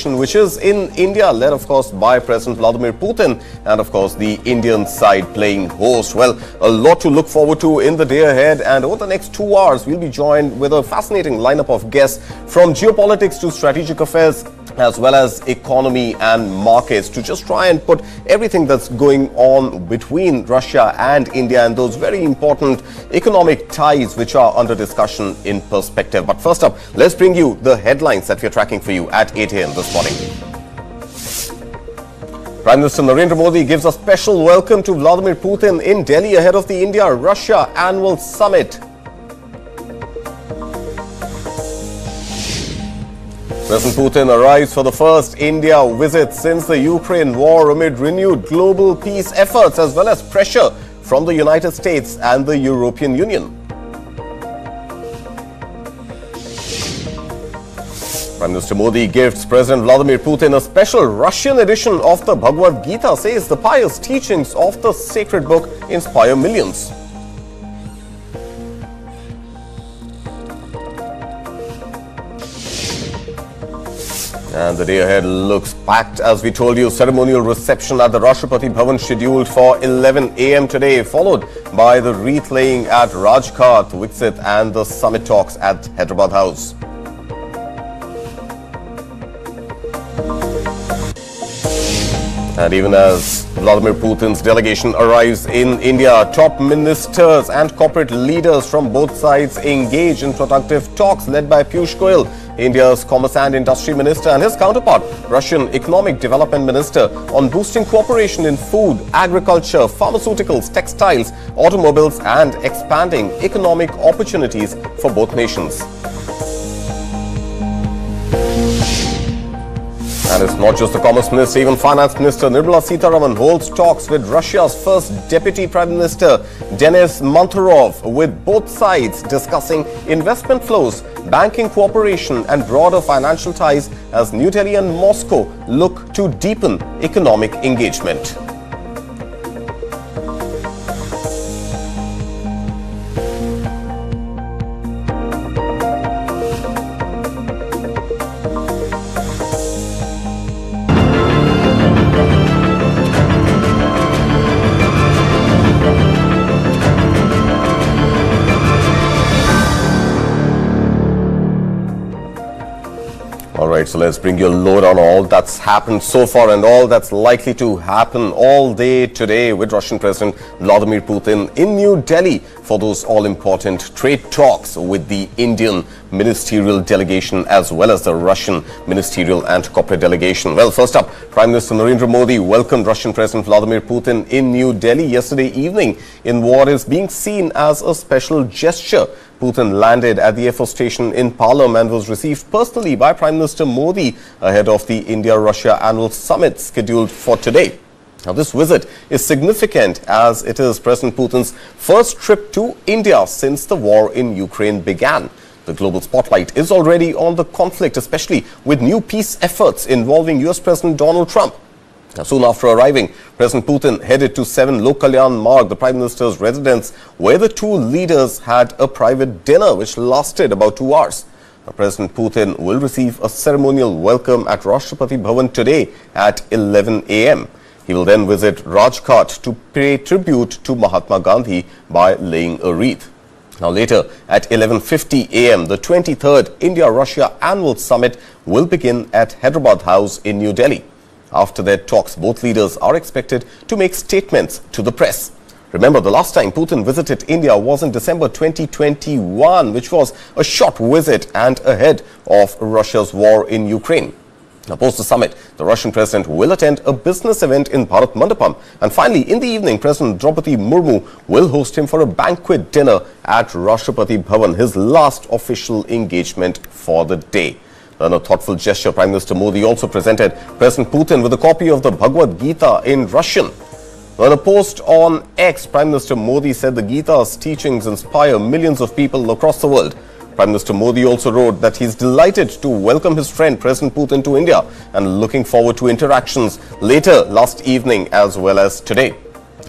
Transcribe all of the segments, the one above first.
delegation which is in India, led of course by President Vladimir Putin, and of course the Indian side playing host. Well, a lot to look forward to in the day ahead, and over the next 2 hours we'll be joined with a fascinating lineup of guests from geopolitics to strategic affairs, as well as economy and markets, to just try and put everything that's going on between Russia and India and those very important economic ties which are under discussion in perspective. But first up, let's bring you the headlines that we're tracking for you at 8 a.m. this morning. Prime Minister Narendra Modi gives a special welcome to Vladimir Putin in Delhi ahead of the India-Russia annual summit. President Putin arrives for the first India visit since the Ukraine war amid renewed global peace efforts as well as pressure from the United States and the European Union. Prime Minister Modi gifts President Vladimir Putin a special Russian edition of the Bhagavad Gita, says the pious teachings of the sacred book inspire millions. And the day ahead looks packed. As we told you, ceremonial reception at the Rashtrapati Bhavan scheduled for 11 a.m. today, followed by the wreath laying at Rajghat, Viksit, and the summit talks at Hyderabad House. And even as Vladimir Putin's delegation arrives in India, top ministers and corporate leaders from both sides engage in productive talks led by Piyush Goyal, India's Commerce and Industry Minister, and his counterpart, Russian Economic Development Minister, on boosting cooperation in food, agriculture, pharmaceuticals, textiles, automobiles, and expanding economic opportunities for both nations. And it's not just the Commerce Minister, even Finance Minister Nirmala Sitharaman holds talks with Russia's first Deputy Prime Minister Denis Manturov, with both sides discussing investment flows, banking cooperation and broader financial ties as New Delhi and Moscow look to deepen economic engagement. Alright, so let's bring you a load on all that's happened so far and all that's likely to happen all day today with Russian President Vladimir Putin in New Delhi for those all-important trade talks with the Indian ministerial delegation as well as the Russian ministerial and corporate delegation. Well, first up, Prime Minister Narendra Modi welcomed Russian President Vladimir Putin in New Delhi yesterday evening in what is being seen as a special gesture. Putin landed at the Air Force Station in Palam and was received personally by Prime Minister Modi ahead of the India-Russia annual summit scheduled for today. Now, this visit is significant as it is President Putin's first trip to India since the war in Ukraine began. The global spotlight is already on the conflict, especially with new peace efforts involving US President Donald Trump. Now, soon after arriving, President Putin headed to 7 Lok Kalyan Marg, the Prime Minister's residence, where the two leaders had a private dinner which lasted about 2 hours. Now, President Putin will receive a ceremonial welcome at Rashtrapati Bhavan today at 11 a.m. He will then visit Rajghat to pay tribute to Mahatma Gandhi by laying a wreath. Now, later at 11:50 a.m., the 23rd India-Russia annual summit will begin at Hyderabad House in New Delhi. After their talks, both leaders are expected to make statements to the press. Remember, the last time Putin visited India was in December 2021, which was a short visit and ahead of Russia's war in Ukraine. Now, post the summit, the Russian president will attend a business event in Bharat Mandapam. And finally, in the evening, President Draupadi Murmu will host him for a banquet dinner at Rashtrapati Bhavan, his last official engagement for the day. In a thoughtful gesture, Prime Minister Modi also presented President Putin with a copy of the Bhagavad Gita in Russian. In a post on X, Prime Minister Modi said the Gita's teachings inspire millions of people across the world. Prime Minister Modi also wrote that he's delighted to welcome his friend President Putin to India and looking forward to interactions later last evening as well as today.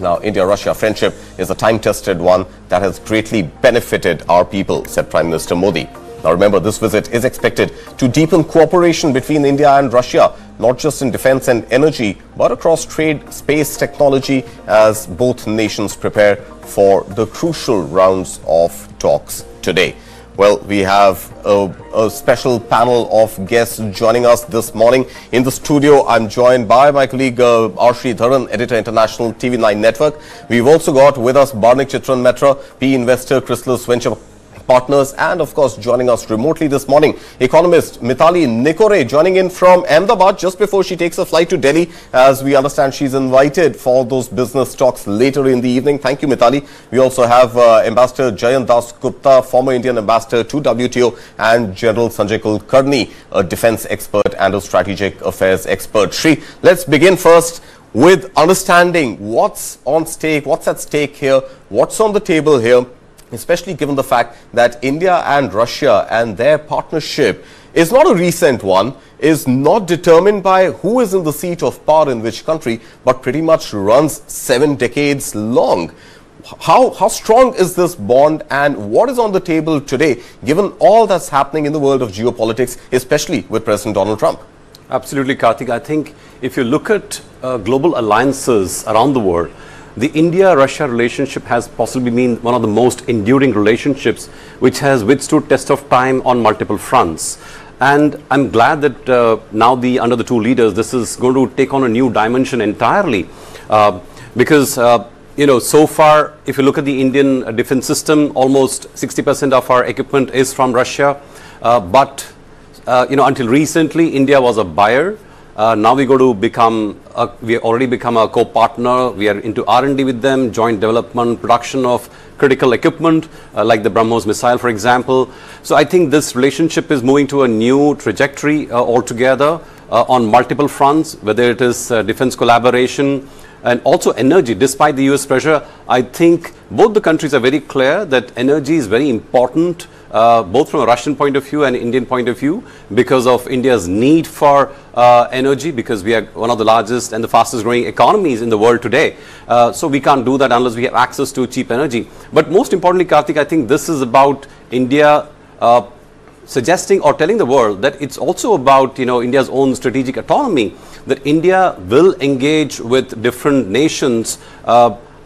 Now, India-Russia friendship is a time-tested one that has greatly benefited our people, said Prime Minister Modi. Now remember, this visit is expected to deepen cooperation between India and Russia, not just in defense and energy, but across trade, space, technology, as both nations prepare for the crucial rounds of talks today. Well, we have a special panel of guests joining us this morning. In the studio, I'm joined by my colleague R. Sridharan, Editor International, TV9 Network. We've also got with us Barnik Chitran Metra, PE investor, Chrysalis Venture Partners, and of course joining us remotely this morning, economist Mithali Nikore, joining in from Ahmedabad just before she takes a flight to Delhi. As we understand, she's invited for those business talks later in the evening. Thank you, Mithali. We also have Ambassador Jayant Das Gupta, former Indian ambassador to WTO, and General Sanjay Kulkarni, a defense expert and a strategic affairs expert. Shri, let's begin first with understanding what's on stake, what's at stake here, what's on the table here, especially given the fact that India and Russia and their partnership is not a recent one, is not determined by who is in the seat of power in which country, but pretty much runs 7 decades long. How strong is this bond, and what is on the table today, given all that's happening in the world of geopolitics, especially with President Donald Trump? Absolutely, Karthik. I think if you look at global alliances around the world, the India-Russia relationship has possibly been one of the most enduring relationships which has withstood test of time on multiple fronts. And I'm glad that now under the two leaders, this is going to take on a new dimension entirely. Because, so far, if you look at the Indian defense system, almost 60% of our equipment is from Russia. But until recently, India was a buyer. Now we're going to become, we already become a co-partner. We are into R&D with them, joint development, production of critical equipment, like the BrahMos missile, for example. So I think this relationship is moving to a new trajectory altogether on multiple fronts, whether it is defense collaboration and also energy. Despite the US pressure, I think both the countries are very clear that energy is very important, both from a Russian point of view and Indian point of view, because of India's need for energy, because we are one of the largest and the fastest growing economies in the world today. So we can't do that unless we have access to cheap energy. But most importantly, Karthik, I think this is about India suggesting or telling the world that it's also about India's own strategic autonomy, that India will engage with different nations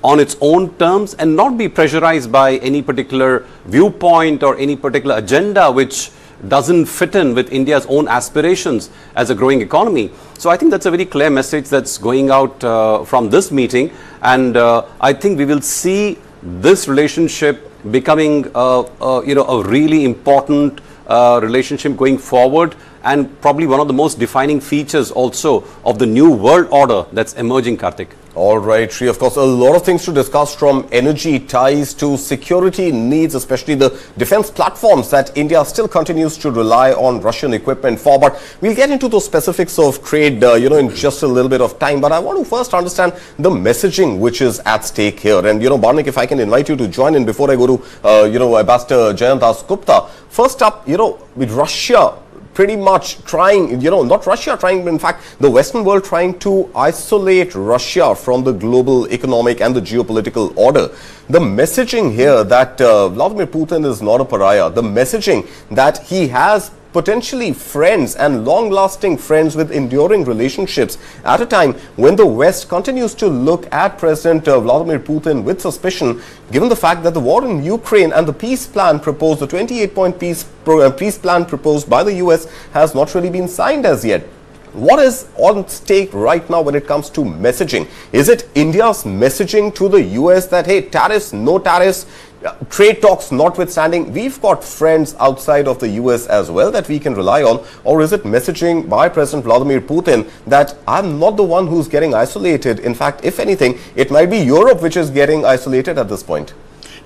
on its own terms and not be pressurized by any particular viewpoint or any particular agenda which doesn't fit in with India's own aspirations as a growing economy. So I think that's a very clear message that's going out from this meeting, and I think we will see this relationship becoming a really important relationship going forward, and probably one of the most defining features also of the new world order that's emerging, Karthik. All right, Shri. Of course, a lot of things to discuss, from energy ties to security needs, especially the defense platforms that India still continues to rely on Russian equipment for. But we'll get into those specifics of trade, in just a little bit of time. But I want to first understand the messaging which is at stake here. And, Barnik, if I can invite you to join in before I go to, Ambassador Jayant Das Gupta. First up, with Russia pretty much trying, not Russia trying, but in fact, the Western world trying to isolate Russia from the global economic and the geopolitical order. The messaging here that Vladimir Putin is not a pariah, the messaging that he has potentially friends and long-lasting friends with enduring relationships at a time when the West continues to look at President Vladimir Putin with suspicion, given the fact that the war in Ukraine and the peace plan proposed, the 28-point peace plan proposed by the US, has not really been signed as yet. What is on stake right now when it comes to messaging? Is it India's messaging to the US that, hey, tariffs, no tariffs, trade talks notwithstanding, we've got friends outside of the US as well that we can rely on? Or is it messaging by President Vladimir Putin that I'm not the one who's getting isolated? In fact, if anything, it might be Europe which is getting isolated at this point.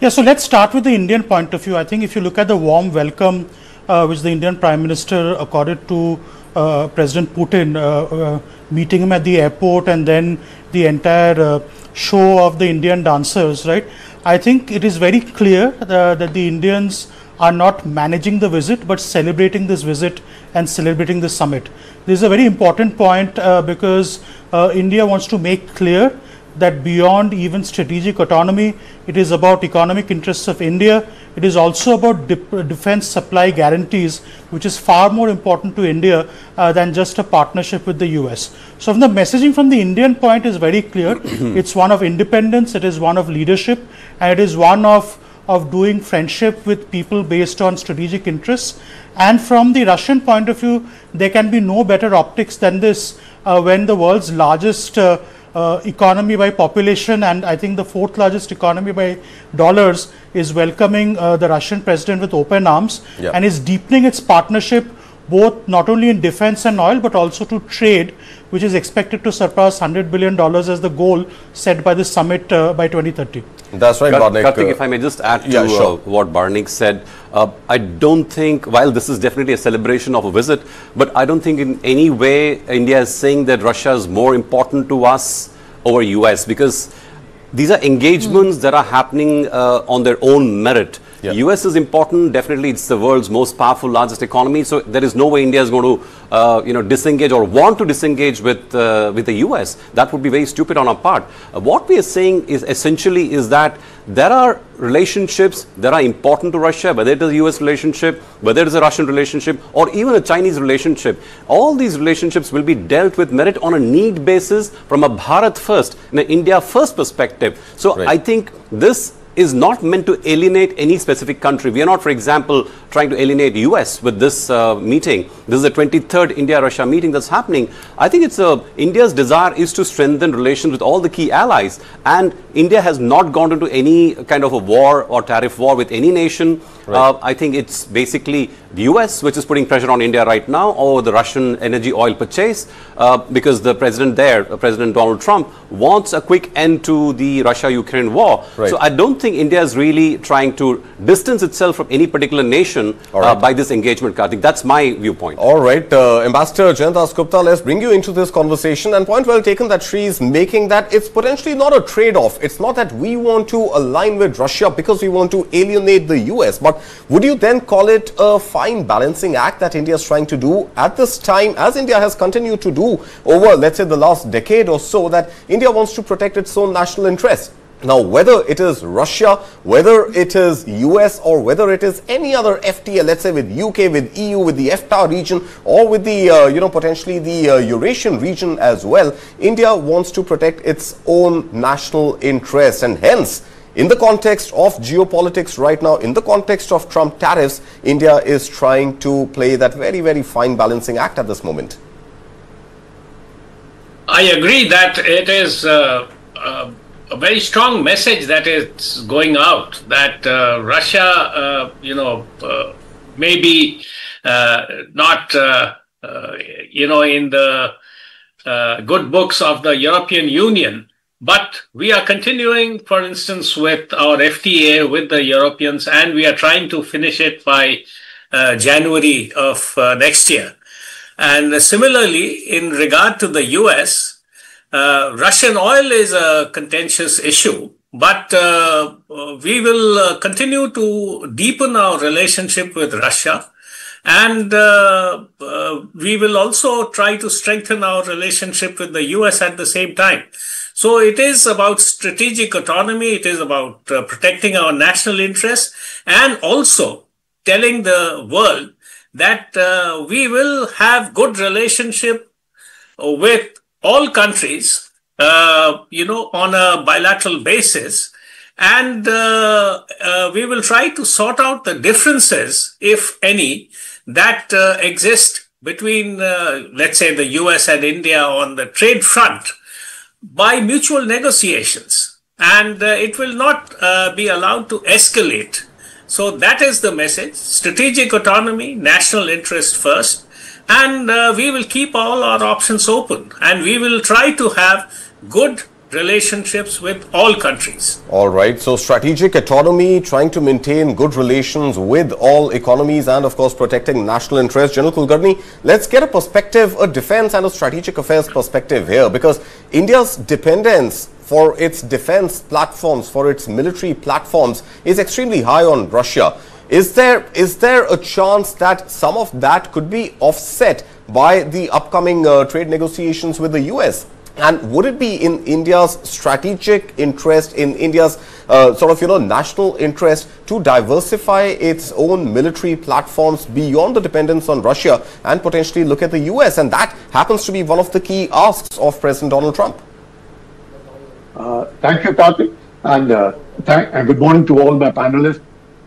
Yeah, so let's start with the Indian point of view. I think if you look at the warm welcome which the Indian Prime Minister accorded to President Putin, meeting him at the airport, and then the entire show of the Indian dancers, right? I think it is very clear that the Indians are not managing the visit, but celebrating this visit and celebrating the summit. This is a very important point because India wants to make clear that beyond even strategic autonomy, it is about economic interests of India it is also about defense supply guarantees, which is far more important to India than just a partnership with the US. So the messaging from the Indian point is very clear. It's one of independence, it is one of leadership, and it is one of doing friendship with people based on strategic interests. And from the Russian point of view, there can be no better optics than this when the world's largest economy by population, and I think the fourth largest economy by dollars, is welcoming the Russian president with open arms and is deepening its partnership both not only in defense and oil but also to trade, which is expected to surpass $100 billion as the goal set by the summit by 2030. That's right, Barnik. Karthik, if I may just add to what Barnik said, I don't think, while this is definitely a celebration of a visit, but I don't think in any way India is saying that Russia is more important to us over US, because these are engagements that are happening on their own merit. US is important, definitely it's the world's most powerful, largest economy, so there is no way India is going to disengage or want to disengage with the US. That would be very stupid on our part. What we are saying is essentially is that there are relationships that are important to Russia, whether it is a US relationship, whether it is a Russian relationship, or even a Chinese relationship. All these relationships will be dealt with merit on a need basis from a Bharat first, an India first perspective. So I think this is not meant to alienate any specific country. We are not, for example, trying to alienate US with this meeting. This is the 23rd India-Russia meeting that's happening. I think it's India's desire is to strengthen relations with all the key allies, and India has not gone into any kind of a war or tariff war with any nation. I think it's basically the US which is putting pressure on India right now, or the Russian energy oil purchase, because the president there, President Donald Trump, wants a quick end to the Russia-Ukraine war. So I don't think India is really trying to distance itself from any particular nation by this engagement, Karthik. That's my viewpoint. All right, Ambassador Jayantas Gupta, let's bring you into this conversation. And point well taken that she is making, that it's potentially not a trade-off. It's not that we want to align with Russia because we want to alienate the US. But would you then call it a fine balancing act that India is trying to do at this time, as India has continued to do over, let's say, the last decade or so, that India wants to protect its own national interest? Now, whether it is Russia, whether it is US, or whether it is any other FTA, let's say with UK, with EU, with the EFTA region, or with the, potentially the Eurasian region as well, India wants to protect its own national interest. And hence, in the context of geopolitics right now, in the context of Trump tariffs, India is trying to play that very, very fine balancing act at this moment. I agree that it is a very strong message that is going out, that Russia, may be not, in the good books of the European Union, but we are continuing, for instance, with our FTA with the Europeans, and we are trying to finish it by January of next year. And similarly, in regard to the US, Russian oil is a contentious issue, but we will continue to deepen our relationship with Russia, and we will also try to strengthen our relationship with the US at the same time. So it is about strategic autonomy, it is about protecting our national interests, and also telling the world that we will have good relationship with all countries, on a bilateral basis, and we will try to sort out the differences, if any, that exist between, let's say, the US and India on the trade front by mutual negotiations, and it will not be allowed to escalate. So that is the message: strategic autonomy, national interest first. And we will keep all our options open, and we will try to have good relationships with all countries. All right. So strategic autonomy, trying to maintain good relations with all economies, and of course protecting national interests. General Kulkarni, let's get a perspective, a defense and a strategic affairs perspective here, because India's dependence for its defense platforms, for its military platforms, is extremely high on Russia. Is there a chance that some of that could be offset by the upcoming trade negotiations with the US? And would it be in India's strategic interest, in India's national interest to diversify its own military platforms beyond the dependence on Russia and potentially look at the US? And that happens to be one of the key asks of President Donald Trump. Thank you, Karthik, and good morning to all my panelists.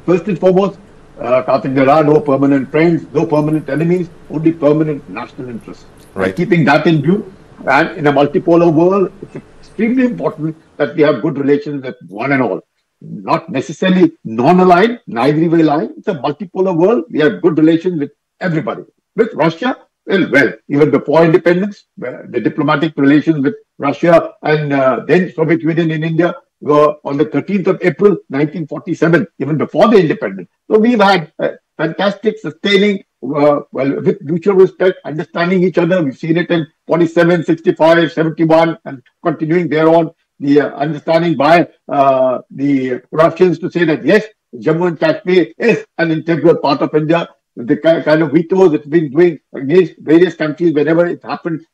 First and foremost, Karthik, there are no permanent friends, no permanent enemies, only permanent national interests. Right. And keeping that in view, and in a multipolar world, it's extremely important that we have good relations with one and all. Not necessarily non-aligned, neither way aligned. It's a multipolar world. We have good relations with everybody. With Russia, well, even before independence, the diplomatic relations with Russia and then Soviet Union in India were on the 13th of April, 1947, even before the independence. So we've had fantastic, sustaining, with mutual respect, understanding each other. We've seen it in 47, 65, 71, and continuing thereon. The understanding by the Russians to say that, yes, Jammu and Kashmir is an integral part of India. The kind of vetoes it's been doing against various countries whenever it happened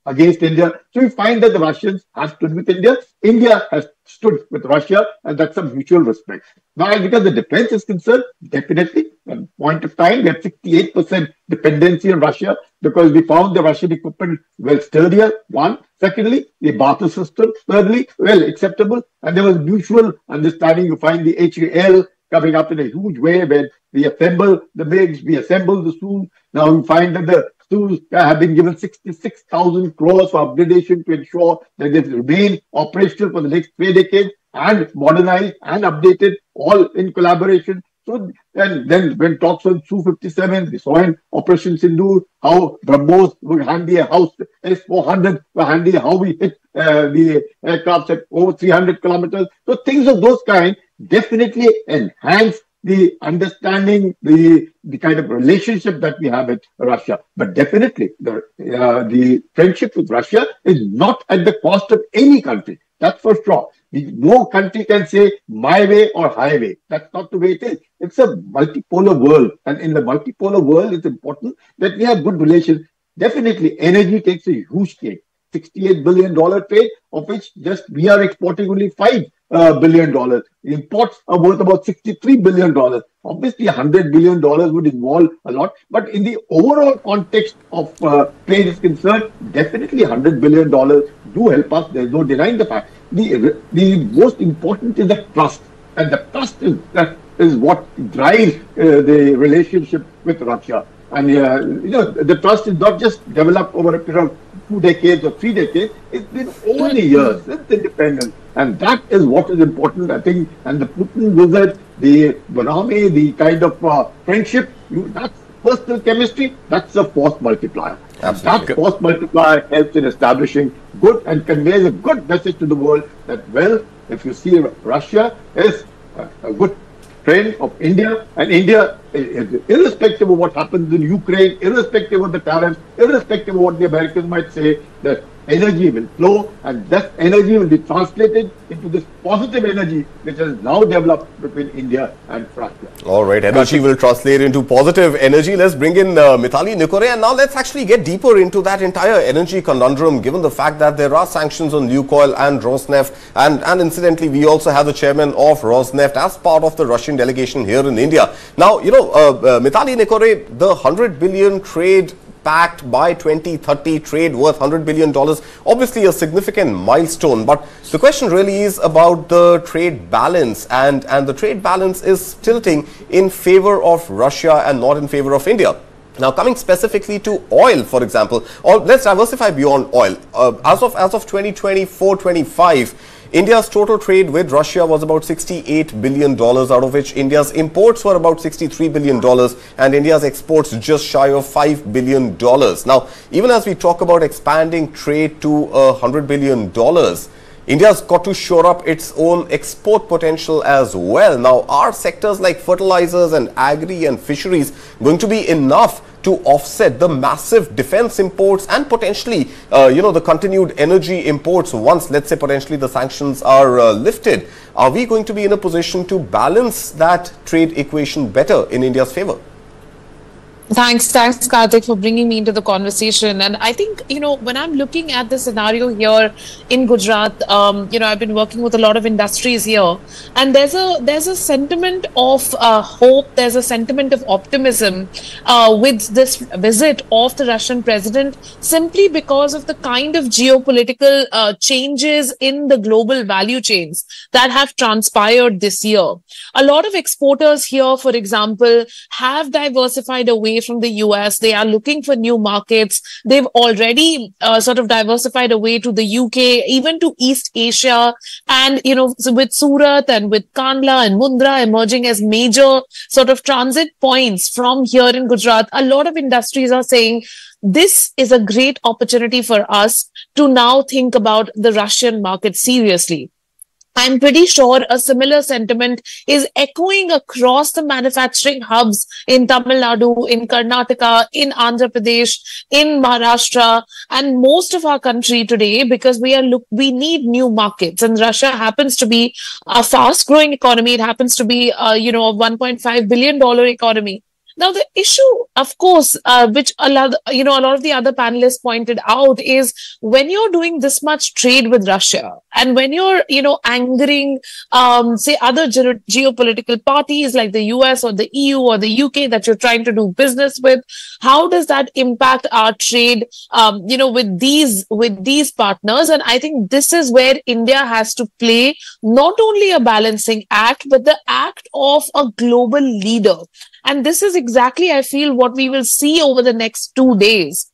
against India. So we find that the Russians have stood with India. India has stood with Russia, and that's a mutual respect. Now, because the defense is concerned, definitely, at a point of time, we have 68% dependency on Russia because we found the Russian equipment well sturdier, one. Secondly, the barter system, thirdly, well acceptable. And there was mutual understanding. You find the HAL coming up in a huge way where we assemble the MiGs, we assemble the Sus. Now we find that the Sus have been given 66,000 crores for upgradation to ensure that they remain operational for the next 3 decades and modernized and updated, all in collaboration. So then when talks on Su-57, we saw in Operation Sindoor how BrahMos were handy, how S500 were handy, how we hit the aircraft at over 300 kilometers. So things of those kind definitely enhance the understanding, the kind of relationship that we have with Russia. But definitely, the friendship with Russia is not at the cost of any country. That's for sure. No country can say my way or highway. That's not the way it is. It's a multipolar world. And in the multipolar world, it's important that we have good relations. Definitely, energy takes a huge cake. $68 billion trade, of which just we are exporting only $5 billion. Imports are worth about $63 billion. Obviously, $100 billion would involve a lot. But in the overall context of trade is concerned, definitely $100 billion do help us. There's no denying the fact. The most important is the trust. And the trust is what drives the relationship with Russia. And the trust is not just developed over a period of 2 decades or 3 decades. It's been over the years since independence. And that is what is important, I think. And the Putin visit, the Bonami, the kind of friendship, that's personal chemistry, that's a force multiplier. Absolutely. That force multiplier helps in establishing good and conveys a good message to the world that, well, if you see Russia is a good friend of India, and India, irrespective of what happens in Ukraine, irrespective of the tariffs, irrespective of what the Americans might say, that energy will flow, and that energy will be translated into this positive energy which has now developed between India and Russia. All right, energy will translate into positive energy. Let's bring in Mithali Nikore, and now let's actually get deeper into that entire energy conundrum, given the fact that there are sanctions on Lukoil and Rosneft, and incidentally, we also have the chairman of Rosneft as part of the Russian delegation here in India. Now, Mithali Nikore, the 100 billion trade pact by 2030, trade worth $100 billion, obviously a significant milestone. But the question really is about the trade balance, and the trade balance is tilting in favor of Russia and not in favor of India. Now, coming specifically to oil, for example, or let's diversify beyond oil. As of 2024-25, India's total trade with Russia was about $68 billion, out of which India's imports were about $63 billion and India's exports just shy of $5 billion. Now, even as we talk about expanding trade to $100 billion, India's got to shore up its own export potential as well. Now, are sectors like fertilizers and agri and fisheries going to be enough to offset the massive defense imports and potentially, the continued energy imports once, let's say, potentially the sanctions are lifted? Are we going to be in a position to balance that trade equation better in India's favor? Thanks, Karthik, for bringing me into the conversation. And I think, when I'm looking at the scenario here in Gujarat, I've been working with a lot of industries here, and there's a sentiment of hope. There's a sentiment of optimism with this visit of the Russian president, simply because of the kind of geopolitical changes in the global value chains that have transpired this year. A lot of exporters here, for example, have diversified away from the US. They are looking for new markets. They've already sort of diversified away to the UK, even to East Asia. And, so with Surat and with Kandla and Mundra emerging as major sort of transit points from here in Gujarat, a lot of industries are saying this is a great opportunity for us to now think about the Russian market seriously. I'm pretty sure a similar sentiment is echoing across the manufacturing hubs in Tamil Nadu, in Karnataka, in Andhra Pradesh, in Maharashtra, and most of our country today, because we need new markets. And Russia happens to be a fast-growing economy. It happens to be, a $1.5 billion economy. Now, the issue, of course, which a lot of the other panelists pointed out, is when you're doing this much trade with Russia and when you're, angering, say, other geopolitical parties like the US or the EU or the UK that you're trying to do business with, how does that impact our trade, with these partners? And I think this is where India has to play not only a balancing act, but the act of a global leader. And this is exactly, I feel, what we will see over the next 2 days,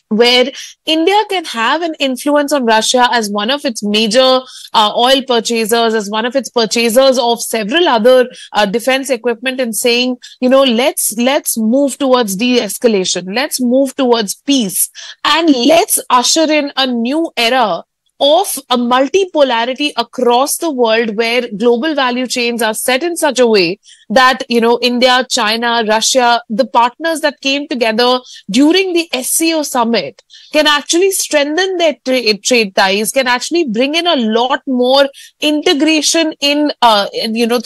where India can have an influence on Russia as one of its major oil purchasers, as one of its purchasers of several other defense equipment, and saying, let's move towards de-escalation, let's move towards peace, and let's usher in a new era of a multipolarity across the world, where global value chains are set in such a way that, India, China, Russia, the partners that came together during the SCO summit can actually strengthen their trade ties, can actually bring in a lot more integration in,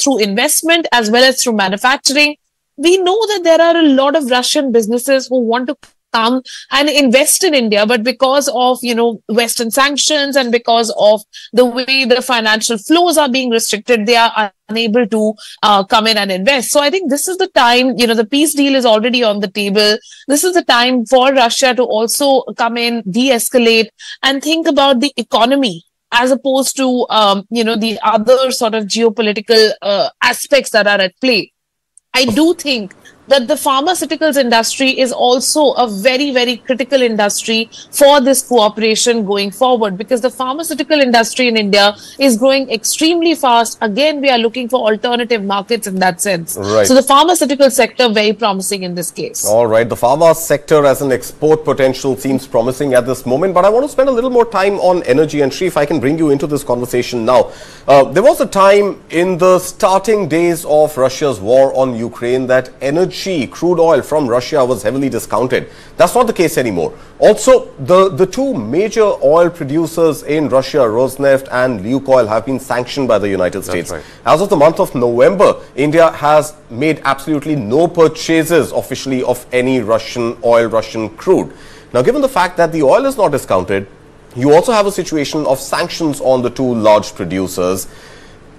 through investment as well as through manufacturing. We know that there are a lot of Russian businesses who want to come and invest in India, but because of, Western sanctions and because of the way the financial flows are being restricted, they are unable to come in and invest. So I think this is the time, the peace deal is already on the table. This is the time for Russia to also come in, de-escalate, and think about the economy as opposed to, the other sort of geopolitical aspects that are at play. I do think that the pharmaceuticals industry is also a very, very critical industry for this cooperation going forward, because the pharmaceutical industry in India is growing extremely fast. Again, we are looking for alternative markets in that sense. Right. So the pharmaceutical sector, very promising in this case. All right. The pharma sector as an export potential seems promising at this moment, but I want to spend a little more time on energy. And Shri, if I can bring you into this conversation now. There was a time in the starting days of Russia's war on Ukraine that energy, crude oil from Russia, was heavily discounted. That's not the case anymore. Also, the two major oil producers in Russia, Rosneft and Lukoil, have been sanctioned by the United States. Right. As of the month of November, India has made absolutely no purchases officially of any Russian oil, Russian crude. Now, given the fact that the oil is not discounted, you also have a situation of sanctions on the two large producers.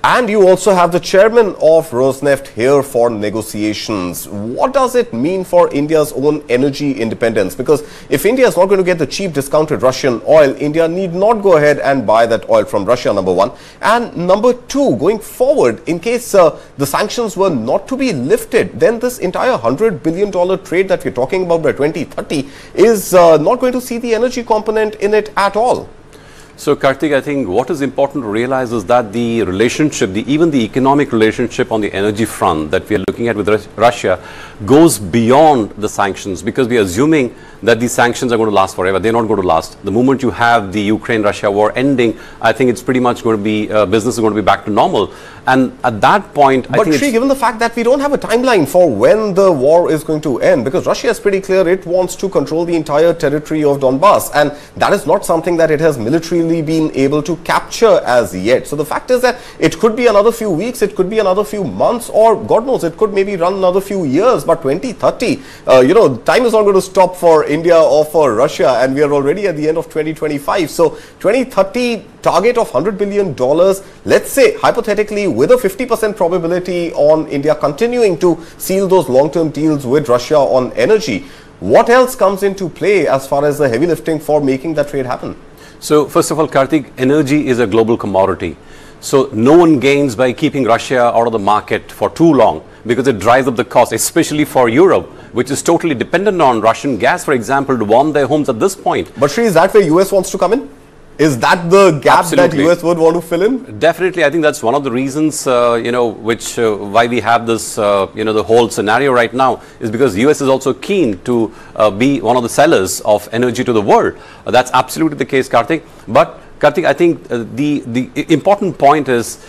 And you also have the chairman of Rosneft here for negotiations. What does it mean for India's own energy independence? Because if India is not going to get the cheap discounted Russian oil, India need not go ahead and buy that oil from Russia, number one. And number two, going forward, in case the sanctions were not to be lifted, then this entire $100 billion trade that we're talking about by 2030 is not going to see the energy component in it at all. So, Karthik, I think what is important to realize is that the relationship, even the economic relationship on the energy front that we are looking at with Russia goes beyond the sanctions, because we are assuming that these sanctions are going to last forever. They're not going to last. The moment you have the Ukraine-Russia war ending, I think it's pretty much going to be, business is going to be back to normal. And at that point, I think Shri, given the fact that we don't have a timeline for when the war is going to end, because Russia is pretty clear it wants to control the entire territory of Donbass, and that is not something that it has militarily been able to capture as yet. So the fact is that it could be another few weeks, it could be another few months, or God knows, it could maybe run another few years. But 2030, you know, time is not going to stop for India or for Russia, and we are already at the end of 2025. So 2030 target of $100 billion, let's say hypothetically with a 50% probability on India continuing to seal those long-term deals with Russia on energy. What else comes into play as far as the heavy lifting for making that trade happen? So first of all, Karthik, energy is a global commodity. So no one gains by keeping Russia out of the market for too long, because it drives up the cost, especially for Europe, which is totally dependent on Russian gas, for example, to warm their homes at this point. But Shri, is that where US wants to come in? Is that the gap Absolutely. that US would want to fill in? Definitely. I think that's one of the reasons, you know, which why we have this, you know, the whole scenario right now is because US is also keen to be one of the sellers of energy to the world. That's absolutely the case, Karthik. But Karthik, I think the important point is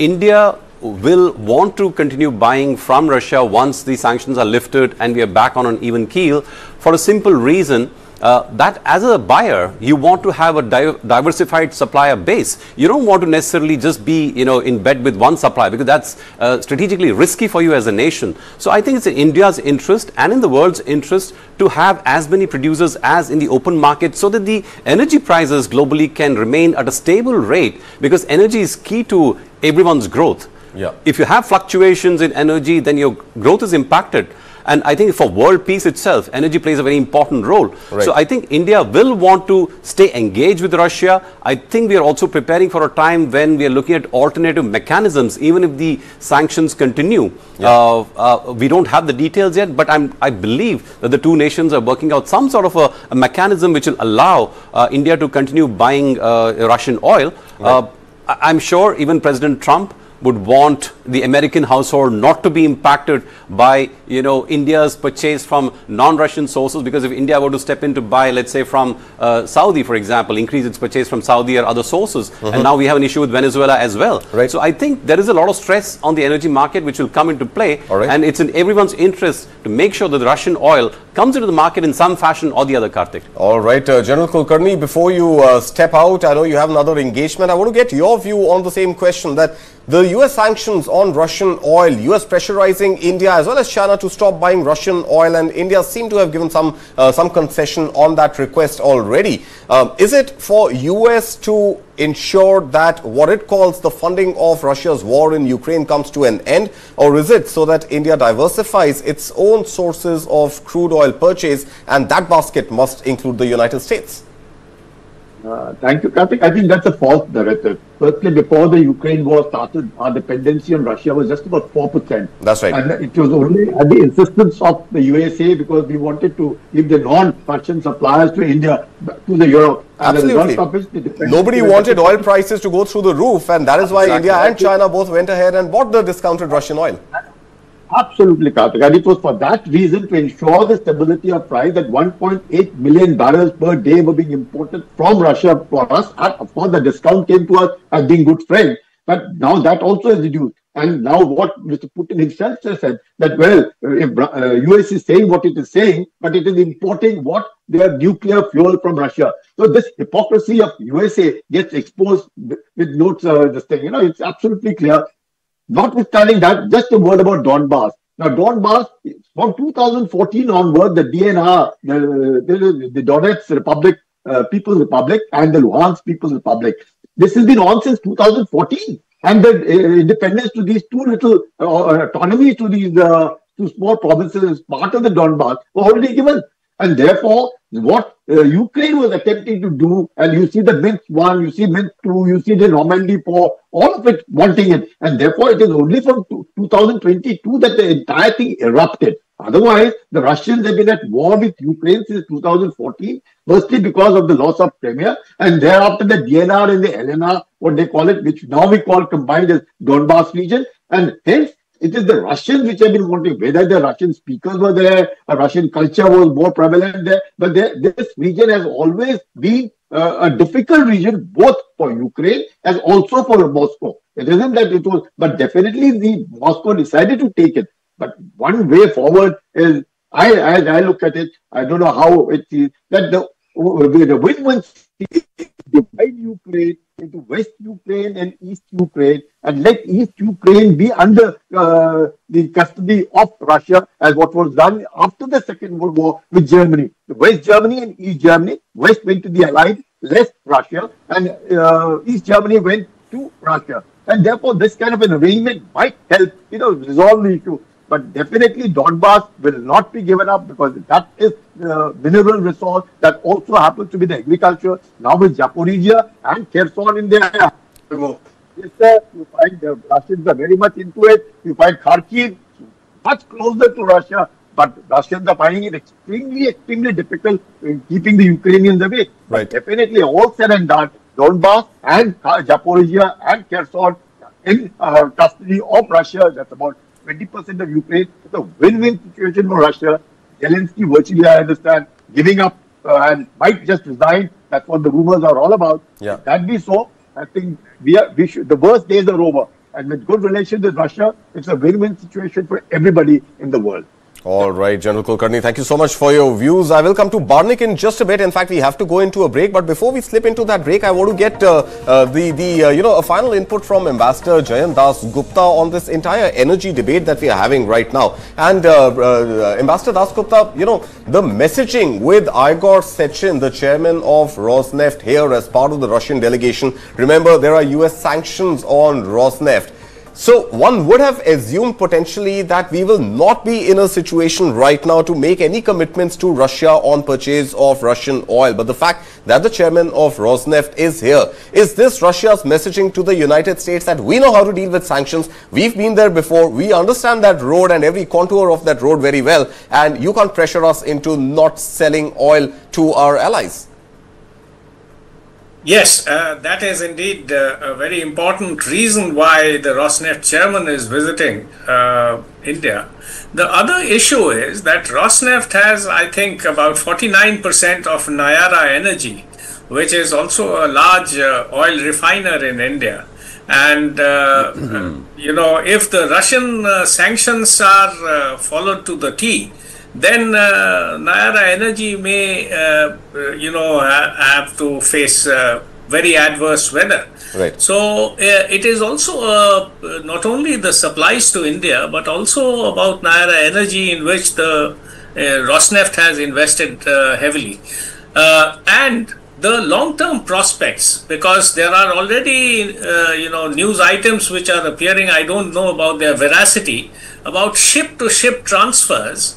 India will want to continue buying from Russia once the sanctions are lifted and we are back on an even keel, for a simple reason. That as a buyer, you want to have a diversified supplier base. You don't want to necessarily just be, you know, in bed with one supplier, because that's strategically risky for you as a nation. So I think it's in India's interest and in the world's interest to have as many producers as in the open market, so that the energy prices globally can remain at a stable rate, because energy is key to everyone's growth. Yeah. If you have fluctuations in energy, then your growth is impacted. And I think for world peace itself, energy plays a very important role. Right. So I think India will want to stay engaged with Russia. I think we are also preparing for a time when we are looking at alternative mechanisms, even if the sanctions continue. Yeah. We don't have the details yet, but I believe that the two nations are working out some sort of a mechanism which will allow India to continue buying Russian oil. Right. I'm sure even President Trump would want the American household not to be impacted by, you know, India's purchase from non-Russian sources, because if India were to step in to buy, let's say from Saudi, for example, increase its purchase from Saudi or other sources, and now we have an issue with Venezuela as well. Right. So I think there is a lot of stress on the energy market which will come into play, and it's in everyone's interest to make sure that the Russian oil comes into the market in some fashion or the other, Karthik. All right, General Kulkarni, before you step out, I know you have another engagement. I want to get your view on the same question, that the US sanctions on Russian oil, US pressurizing India as well as China to stop buying Russian oil, and India seem to have given some concession on that request already. Is it for US to ensure that what it calls the funding of Russia's war in Ukraine comes to an end, or is it so that India diversifies its own sources of crude oil purchase, and that basket must include the United States? Thank you, Karthik. I think that's a false narrative. Firstly, before the Ukraine war started, our dependency on Russia was just about 4%. That's right. And it was only at the insistence of the USA, because we wanted to give the non-Russian suppliers to India, to the Europe. Absolutely. Nobody wanted oil prices to go through the roof, and that is why India and China both went ahead and bought the discounted Russian oil. Absolutely, Karthik. And it was for that reason, to ensure the stability of price, that 1.8 million barrels per day were being imported from Russia for us. And of course, the discount came to us as being good friends. But now that also is reduced. And now what Mr. Putin himself has said, that, well, if US is saying what it is saying, but it is importing what? Their nuclear fuel from Russia. So this hypocrisy of USA gets exposed with notes, this thing. You know, it's absolutely clear. Notwithstanding that, just a word about Donbass. Now, Donbass, from 2014 onward, the DNR, the Donetsk Republic, People's Republic, and the Luhansk People's Republic, this has been on since 2014. And the independence to these two little autonomy to these two small provinces, part of the Donbass, were already given. And therefore, what Ukraine was attempting to do, and you see the Minsk 1, you see Minsk 2, you see the Normandy 4, all of it wanting it. And therefore, it is only from 2022 that the entire thing erupted. Otherwise, the Russians have been at war with Ukraine since 2014, firstly because of the loss of Crimea, and thereafter the DNR and the LNR, what they call it, which now we call combined as Donbass region. And hence, It is the Russians which have been wanting, whether the Russian speakers were there, a Russian culture was more prevalent there, but this region has always been a difficult region, both for Ukraine as also for Moscow. It isn't that it was, but definitely the Moscow decided to take it. But one way forward is, I look at it, I don't know how it is, that the win-win divide Ukraine into West Ukraine and East Ukraine, and let East Ukraine be under the custody of Russia, as what was done after the Second World War with Germany. West Germany and East Germany, West went to the Allied, left Russia, and East Germany went to Russia. And therefore, this kind of an arrangement might help, resolve the issue. But definitely Donbass will not be given up, because that is mineral resource that also happens to be the agriculture. Now with Zaporizhia and Kherson in there, yes, sir, you find the Russians are very much into it. You find Kharkiv much closer to Russia, but Russians are finding it extremely difficult in keeping the Ukrainians away. Right. But definitely, all said and done, Donbass and Zaporizhia and Kherson in custody of Russia. That's about 20% of Ukraine. It's a win-win situation for Russia. Zelensky virtually, I understand, giving up and might just resign. That's what the rumors are all about. Yeah. If that be so, I think we should. The worst days are over. And with good relations with Russia, it's a win-win situation for everybody in the world. All right, General Kulkarni, thank you so much for your views. I will come to Barnik in just a bit. In fact, we have to go into a break. But before we slip into that break, I want to get a final input from Ambassador Jayant Das Gupta on this entire energy debate that we are having right now. And Ambassador Das Gupta, the messaging with Igor Sechin, the chairman of Rosneft, here as part of the Russian delegation. Remember, there are US sanctions on Rosneft. So one would have assumed potentially that we will not be in a situation right now to make any commitments to Russia on purchase of Russian oil. But the fact that the chairman of Rosneft is here, is this Russia's messaging to the United States that we know how to deal with sanctions? We've been there before. We understand that road and every contour of that road very well. And you can't pressure us into not selling oil to our allies. Yes, that is indeed a very important reason why the Rosneft chairman is visiting India. The other issue is that Rosneft has, I think, about 49% of Nayara Energy, which is also a large oil refiner in India. And, if the Russian sanctions are followed to the T, then Nayara Energy may, have to face very adverse weather. Right. So it is also not only the supplies to India, but also about Nayara Energy, in which the Rosneft has invested heavily. And the long-term prospects, because there are already, news items which are appearing, I don't know about their veracity, about ship-to-ship transfers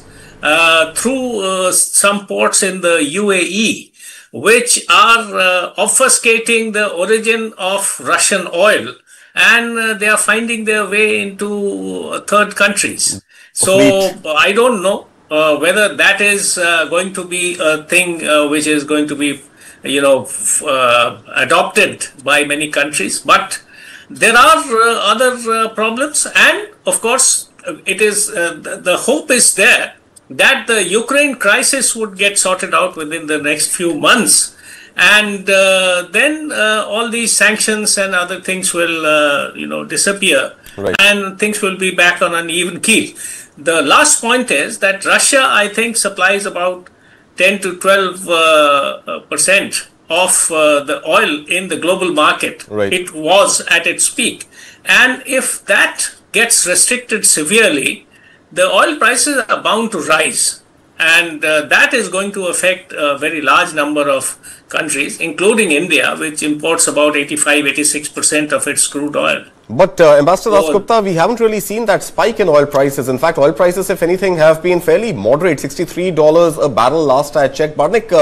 through some ports in the UAE, which are obfuscating the origin of Russian oil, and they are finding their way into third countries. So I don't know whether that is going to be a thing which is going to be, adopted by many countries. But there are other problems, and of course, it is the hope is there that the Ukraine crisis would get sorted out within the next few months, and then all these sanctions and other things will, disappear, right, and things will be back on an even keel. The last point is that Russia, I think, supplies about 10 to 12% of the oil in the global market. Right. It was at its peak, and if that gets restricted severely, the oil prices are bound to rise, and that is going to affect a very large number of countries, including India, which imports about 85–86% of its crude oil. But Ambassador Das Gupta, we haven't really seen that spike in oil prices. In fact, oil prices, if anything, have been fairly moderate. $63 a barrel last I checked. Barnik,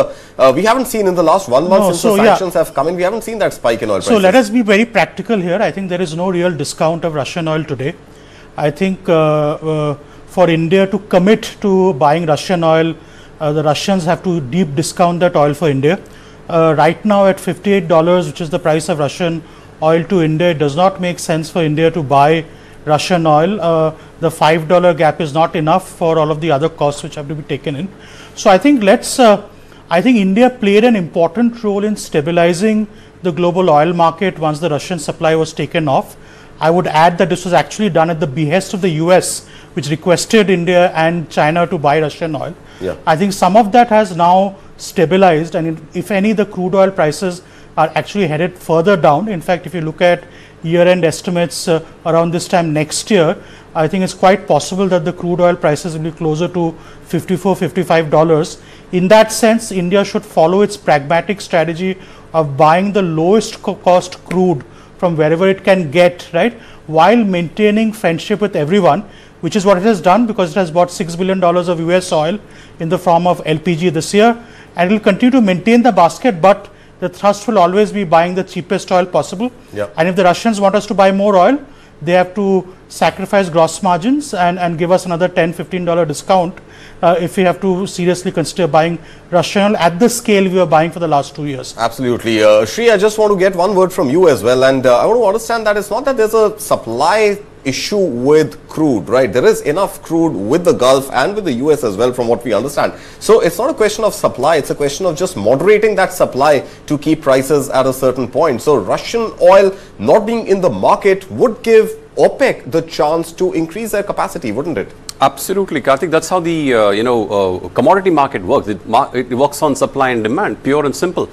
we haven't seen in the last 1 month since the sanctions have come in, we haven't seen that spike in oil prices. So let us be very practical here. I think there is no real discount of Russian oil today. I think for India to commit to buying Russian oil, the Russians have to deep discount that oil for India. Right now at $58, which is the price of Russian oil to India, it does not make sense for India to buy Russian oil. The $5 gap is not enough for all of the other costs which have to be taken in. So I think I think India played an important role in stabilizing the global oil market once the Russian supply was taken off. I would add that this was actually done at the behest of the US, which requested India and China to buy Russian oil. Yeah. I think some of that has now stabilized, and if any, the crude oil prices are actually headed further down. In fact, if you look at year-end estimates around this time next year, I think it's quite possible that the crude oil prices will be closer to $54, $55. In that sense, India should follow its pragmatic strategy of buying the lowest cost crude from wherever it can get, right, while maintaining friendship with everyone, which is what it has done, because it has bought $6 billion of US oil in the form of LPG this year, and it will continue to maintain the basket, but the thrust will always be buying the cheapest oil possible. Yep. And if the Russians want us to buy more oil, they have to sacrifice gross margins and give us another $10, $15 discount if we have to seriously consider buying Russian oil at the scale we were buying for the last 2 years. Absolutely. Shri, I just want to get one word from you as well, and I want to understand that it's not that there's a supply issue with crude, right? There is enough crude with the Gulf and with the US as well, from what we understand. So it's not a question of supply, it's a question of just moderating that supply to keep prices at a certain point. So Russian oil not being in the market would give OPEC the chance to increase their capacity, wouldn't it? Absolutely, Karthik. That's how the commodity market works. It works on supply and demand, pure and simple.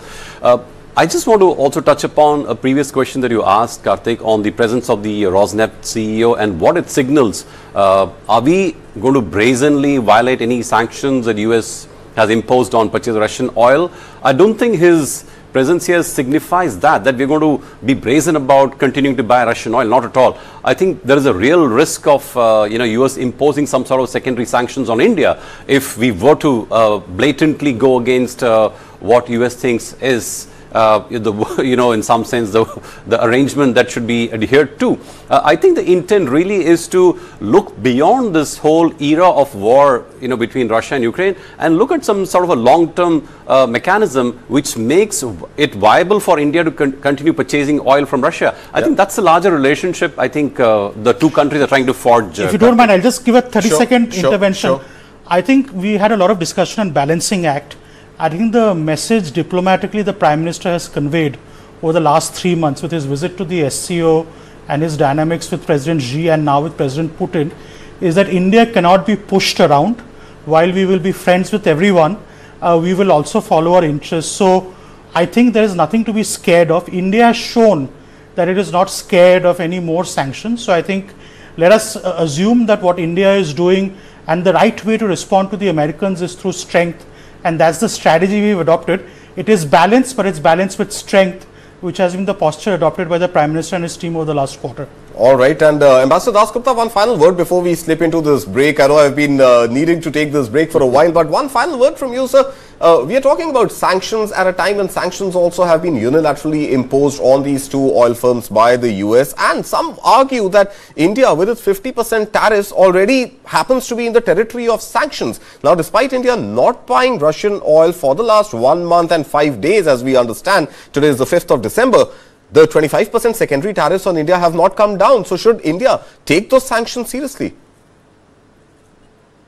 I just want to also touch upon a previous question that you asked, Karthik, on the presence of the Rosneft CEO and what it signals. Are we going to brazenly violate any sanctions that US has imposed on purchase of Russian oil? I don't think his presence here signifies that we're going to be brazen about continuing to buy Russian oil. Not at all. I think there is a real risk of US imposing some sort of secondary sanctions on India if we were to blatantly go against what US thinks is in some sense the arrangement that should be adhered to. I think the intent really is to look beyond this whole era of war between Russia and Ukraine and look at some sort of a long-term mechanism which makes it viable for India to continue purchasing oil from Russia. I think that's a larger relationship. I think the two countries are trying to forge. If you don't mind, I'll just give a 30-second intervention. Sure. I think we had a lot of discussion on balancing act. I think the message diplomatically the Prime Minister has conveyed over the last 3 months with his visit to the SCO and his dynamics with President Xi and now with President Putin is that India cannot be pushed around. While we will be friends with everyone, we will also follow our interests. So I think there is nothing to be scared of. India has shown that it is not scared of any more sanctions. So I think let us assume that what India is doing and the right way to respond to the Americans is through strength. And that's the strategy we've adopted. It is balanced, but it's balanced with strength, which has been the posture adopted by the Prime Minister and his team over the last quarter. All right, and Ambassador Dasgupta, one final word before we slip into this break. I know I've been needing to take this break for a while, but one final word from you, sir. We are talking about sanctions at a time when sanctions also have been unilaterally imposed on these two oil firms by the US, and some argue that India, with its 50% tariffs, already happens to be in the territory of sanctions. Now, despite India not buying Russian oil for the last 1 month and 5 days, as we understand, today is the 5th of December, the 25% secondary tariffs on India have not come down. So should India take those sanctions seriously?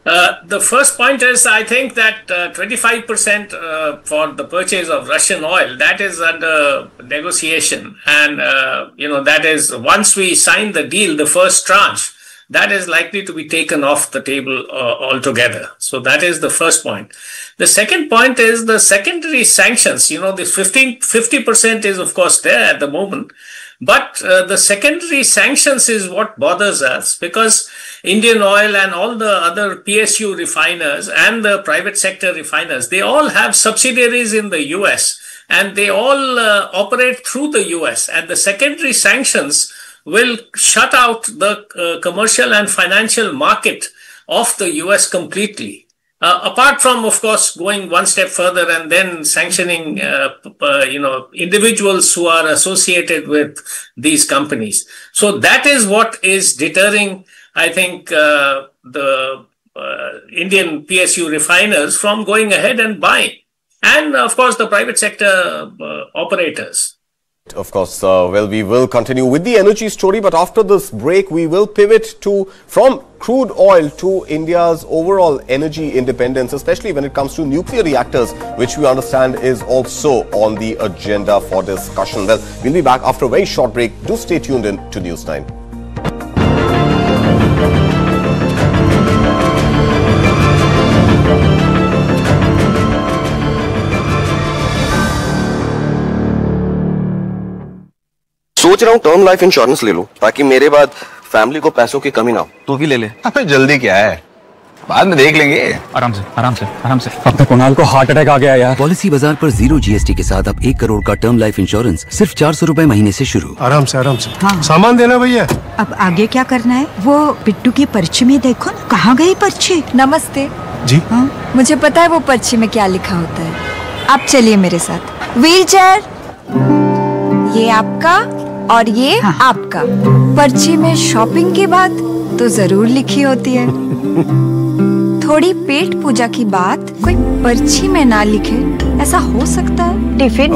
The first point is, I think that 25% for the purchase of Russian oil, that is under negotiation. And, that is once we sign the deal, the first tranche, that is likely to be taken off the table altogether. So that is the first point. The second point is the secondary sanctions. This 50% is of course there at the moment, but the secondary sanctions is what bothers us, because Indian Oil and all the other PSU refiners and the private sector refiners, they all have subsidiaries in the US and they all operate through the US, and the secondary sanctions will shut out the commercial and financial market of the US completely. Apart from, of course, going one step further and then sanctioning, individuals who are associated with these companies. So that is what is deterring, I think, the Indian PSU refiners from going ahead and buying. And, of course, the private sector operators. Of course, well, we will continue with the energy story, but after this break, we will pivot from crude oil to India's overall energy independence, especially when it comes to nuclear reactors, which we understand is also on the agenda for discussion. Well, we'll be back after a very short break. Do stay tuned in to News9. सोच रहा हूँ term life insurance ले लूं ताकि मेरे बाद family को पैसों की कमी ना हो। तू भी ले ले। अबे जल्दी क्या है, बाद में देख लेंगे। आराम से आराम से आराम से। अब तो कुणाल को हार्ट अटैक आ गया यार। पॉलिसी बाजार पर 0 GST के साथ अब 1 करोड़ का टर्म लाइफ इंश्योरेंस सिर्फ 400 रुपए महीने से शुरू। आराम से हाँ। सामान देना भैया। अब आगे क्या करना है? वो बिट्टू की पर्ची में देखो ना, कहाँ गई पर्ची? नमस्ते जी। हाँ, मुझे पता है वो पर्ची में क्या लिखा होता है। आप चलिए मेरे साथ। व्हील चेयर, ये आपका और ये आपका। पर्ची में शॉपिंग की बात तो जरूर लिखी होती है। थोड़ी पेट पूजा की बात कोई पर्ची में ना लिखे, ऐसा हो सकता है? Tiffin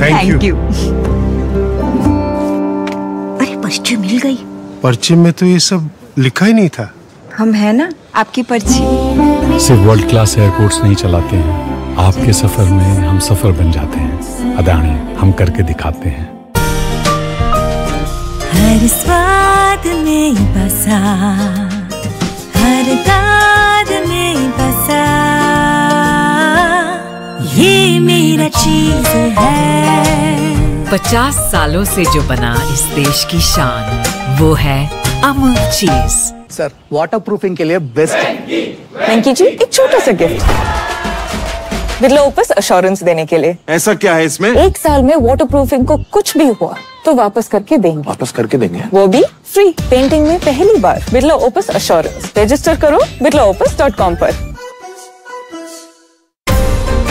thank you. अरे पर्ची मिल गई। पर्ची में तो ये सब लिखा ही नहीं था। हम है ना आपकी पर्ची। सिर्फ वर्ल्ड क्लास एयरपोर्ट्स नहीं चलाते हैं, आपके सफर में हम सफर बन जाते हैं। अदानी, हम करके दिखाते हैं। हर स्वाद में बसा, हर दाद में बसा, ये मेरा चीज है। 50 सालों से जो बना इस देश की शान, वो है अमूल चीज। सर, वाटर प्रूफिंग के लिए बेस्ट है। वेंकी जी, एक छोटा सा गिफ्ट बिरला ओपस एश्योरेंस देने के लिए। ऐसा क्या है इसमें? 1 साल में वाटर प्रूफिंग को कुछ भी हुआ तो वापस करके देंगे। वापस करके देंगे? वो भी फ्री। पेंटिंग में पहली बार बिरला ओपस एश्योरेंस। रजिस्टर करो birlaopus.com पर।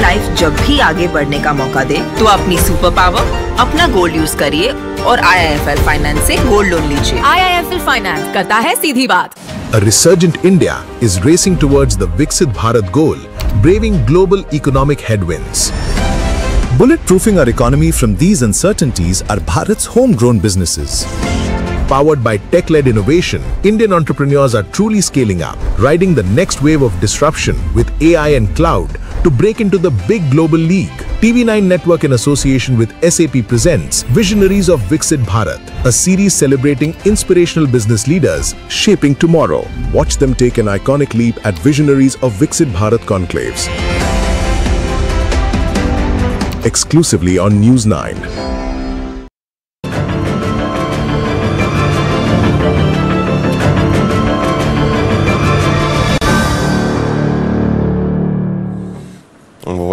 लाइफ जब भी आगे बढ़ने का मौका दे तो अपनी सुपर पावर, अपना गोल्ड यूज करिए और IIFL फाइनेंस से गोल्ड लोन लीजिए। IIFL फाइनेंस करता है सीधी बात। A resurgent India is racing towards the Viksit Bharat goal, braving global economic headwinds. Bulletproofing our economy from these uncertainties are Bharat's homegrown businesses. Powered by tech-led innovation, Indian entrepreneurs are truly scaling up, riding the next wave of disruption with AI and cloud to break into the big global league. TV9 Network in association with SAP presents Visionaries of Viksit Bharat, a series celebrating inspirational business leaders shaping tomorrow. Watch them take an iconic leap at Visionaries of Viksit Bharat conclaves. Exclusively on News9.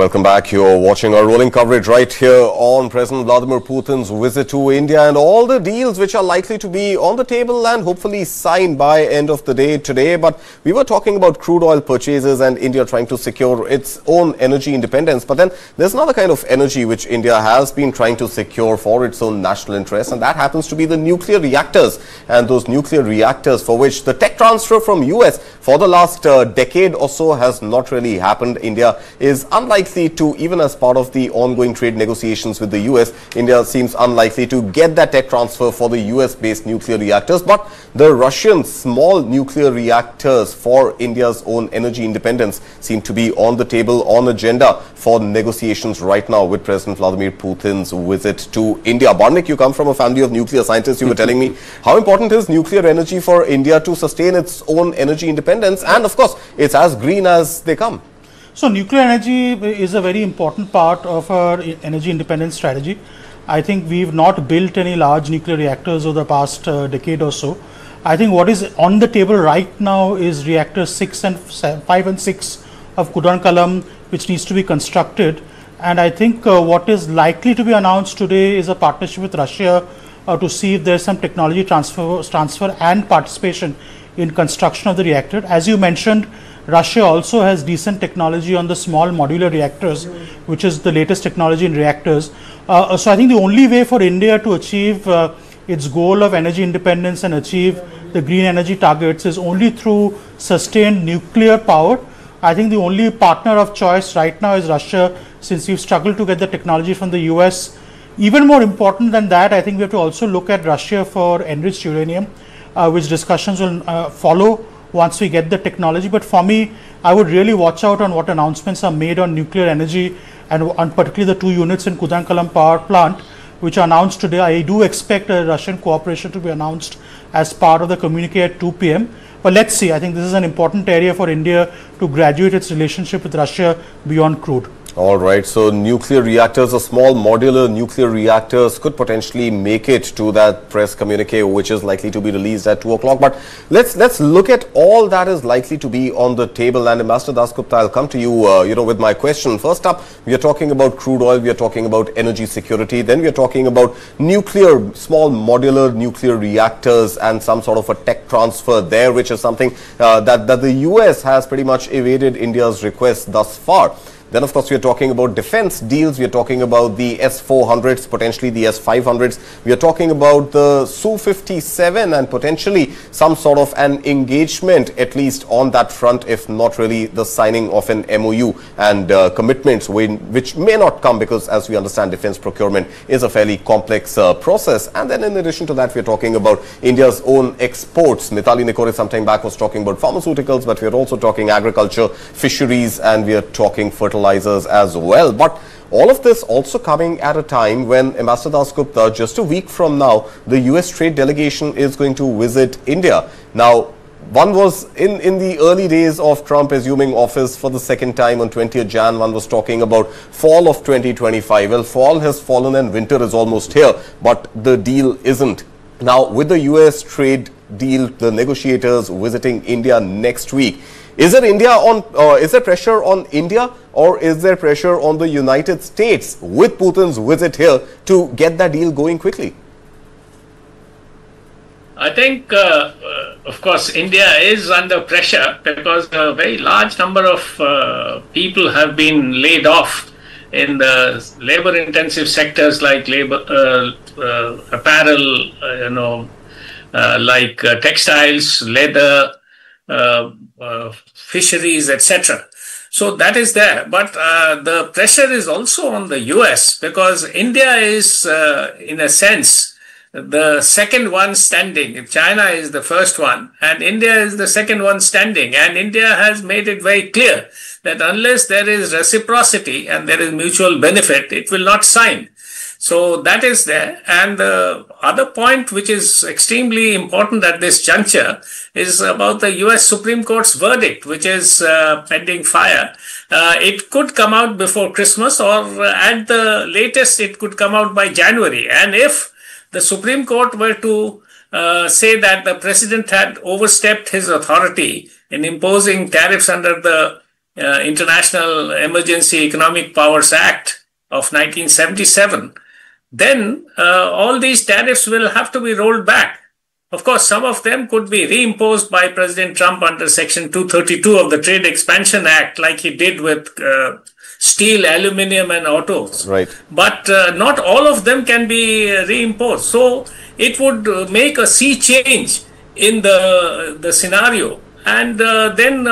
Welcome back. You're watching our rolling coverage right here on President Vladimir Putin's visit to India and all the deals which are likely to be on the table and hopefully signed by end of the day today. But we were talking about crude oil purchases and India trying to secure its own energy independence. But then there's another kind of energy which India has been trying to secure for its own national interests, and that happens to be the nuclear reactors. And those nuclear reactors for which the tech transfer from US for the last decade or so has not really happened. India is unlikely to, even as part of the ongoing trade negotiations with the US, India seems unlikely to get that tech transfer for the US-based nuclear reactors. But the Russian small nuclear reactors for India's own energy independence seem to be on the table, on agenda for negotiations right now with President Vladimir Putin's visit to India. Barnik, you come from a family of nuclear scientists. You were telling me how important is nuclear energy for India to sustain its own energy independence, and of course, it's as green as they come. So nuclear energy is a very important part of our energy independence strategy. I think we've not built any large nuclear reactors over the past decade or so. I think what is on the table right now is reactors 5 and 6 of Kalam, which needs to be constructed. And I think what is likely to be announced today is a partnership with Russia to see if there's some technology transfer and participation in construction of the reactor. As you mentioned, Russia also has decent technology on the small modular reactors, which is the latest technology in reactors. So I think the only way for India to achieve its goal of energy independence and achieve the green energy targets is only through sustained nuclear power. I think the only partner of choice right now is Russia, since we've struggled to get the technology from the US. Even more important than that, I think we have to also look at Russia for enriched uranium, which discussions will follow once we get the technology. But for me, I would really watch out on what announcements are made on nuclear energy and on particularly the 2 units in Kudankulam power plant, which are announced today. I do expect a Russian cooperation to be announced as part of the communique at 2 p.m. But let's see. I think this is an important area for India to graduate its relationship with Russia beyond crude. All right, so nuclear reactors, or small modular nuclear reactors, could potentially make it to that press communique, which is likely to be released at 2 o'clock. But let's look at all that is likely to be on the table. And Ambassador Dasgupta, I'll come to you, with my question. First up, we are talking about crude oil, we are talking about energy security, then we are talking about nuclear, small modular nuclear reactors and some sort of a tech transfer there, which is something that the US has pretty much evaded India's request thus far. Then, of course, we are talking about defense deals. We are talking about the S400s, potentially the S500s. We are talking about the Su-57 and potentially some sort of an engagement, at least on that front, if not really the signing of an MOU and commitments which may not come, because, as we understand, defense procurement is a fairly complex process. And then, in addition to that, we are talking about India's own exports. Mithali Nikore sometime back was talking about pharmaceuticals, but we are also talking agriculture, fisheries, and we are talking fertilizers as well. But all of this also coming at a time when, Ambassador Dasgupta, just a week from now, the US trade delegation is going to visit India. Now, one was in the early days of Trump assuming office for the second time on 20th Jan, one was talking about fall of 2025. Well, fall has fallen and winter is almost here, but the deal isn't. Now, with the US trade deal, the negotiators visiting India next week, is there pressure on India, or is there pressure on the United States with Putin's visit here to get that deal going quickly? I think, of course, India is under pressure because a very large number of people have been laid off in the labor-intensive sectors like apparel, like textiles, leather, fisheries, etc. So that is there. But the pressure is also on the US, because India is, in a sense, the second one standing. China is the first one and India is the second one standing. And India has made it very clear that unless there is reciprocity and there is mutual benefit, it will not sign. So that is there. And the other point which is extremely important at this juncture is about the US Supreme Court's verdict, which is pending fire. It could come out before Christmas, or at the latest it could come out by January. And if the Supreme Court were to say that the president had overstepped his authority in imposing tariffs under the International Emergency Economic Powers Act of 1977, then all these tariffs will have to be rolled back. Of course, some of them could be reimposed by President Trump under Section 232 of the Trade Expansion Act, like he did with steel, aluminium and autos. Right. But not all of them can be reimposed. So it would make a sea change in the scenario. And then,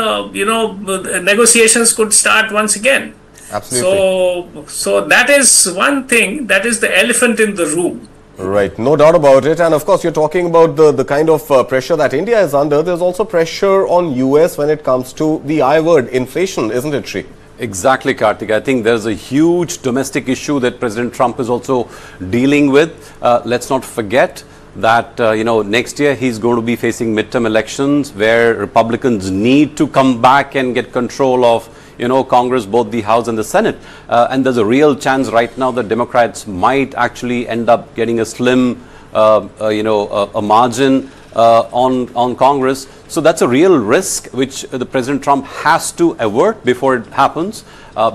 negotiations could start once again. Absolutely. So that is one thing, that is the elephant in the room. Right, no doubt about it. And of course, you're talking about the kind of pressure that India is under. There's also pressure on US when it comes to the I word, inflation, isn't it, Sri? Exactly, Karthik. I think there's a huge domestic issue that President Trump is also dealing with. Let's not forget that, next year he's going to be facing midterm elections where Republicans need to come back and get control of Congress, both the House and the Senate. And there's a real chance right now that Democrats might actually end up getting a slim, a margin on Congress. So that's a real risk which the President Trump has to avert before it happens.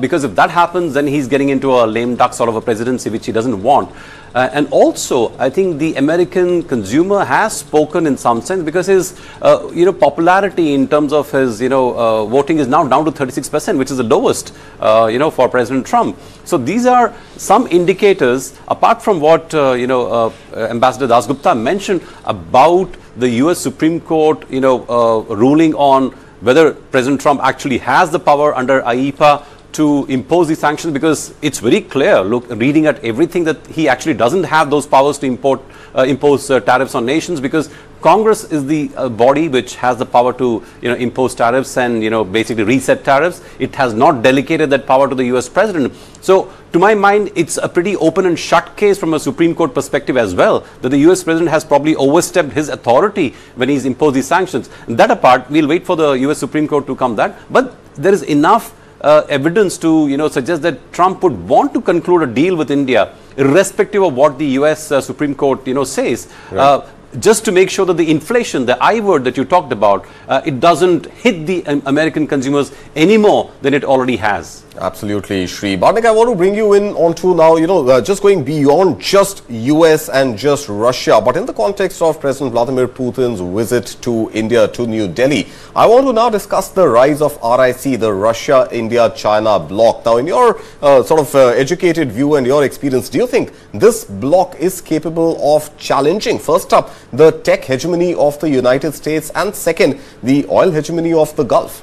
Because if that happens, then he's getting into a lame duck sort of a presidency, which he doesn't want. And also, I think the American consumer has spoken in some sense, because his, popularity in terms of his, voting is now down to 36%, which is the lowest, for President Trump. So these are some indicators, apart from what, Ambassador Dasgupta mentioned about the US Supreme Court, ruling on whether President Trump actually has the power under IEPA to impose these sanctions, because it's very clear, look, reading at everything, that he actually doesn't have those powers to impose tariffs on nations, because Congress is the body which has the power to impose tariffs and basically reset tariffs. It has not delegated that power to the US president. So to my mind, it's a pretty open and shut case from a Supreme Court perspective as well, that the US president has probably overstepped his authority when he's imposed these sanctions. And that apart, we'll wait for the US Supreme Court to come that. But there is enough evidence to suggest that Trump would want to conclude a deal with India, irrespective of what the US Supreme Court says. Right. Just to make sure that the inflation, the I word that you talked about, it doesn't hit the American consumers any more than it already has. Absolutely, Shri. Barnik, I want to bring you in onto now, just going beyond just US and just Russia, but in the context of President Vladimir Putin's visit to India, to New Delhi, I want to now discuss the rise of RIC, the Russia, India, China bloc. Now, in your educated view and your experience, do you think this bloc is capable of challenging, first up, the tech hegemony of the United States, and second, the oil hegemony of the Gulf?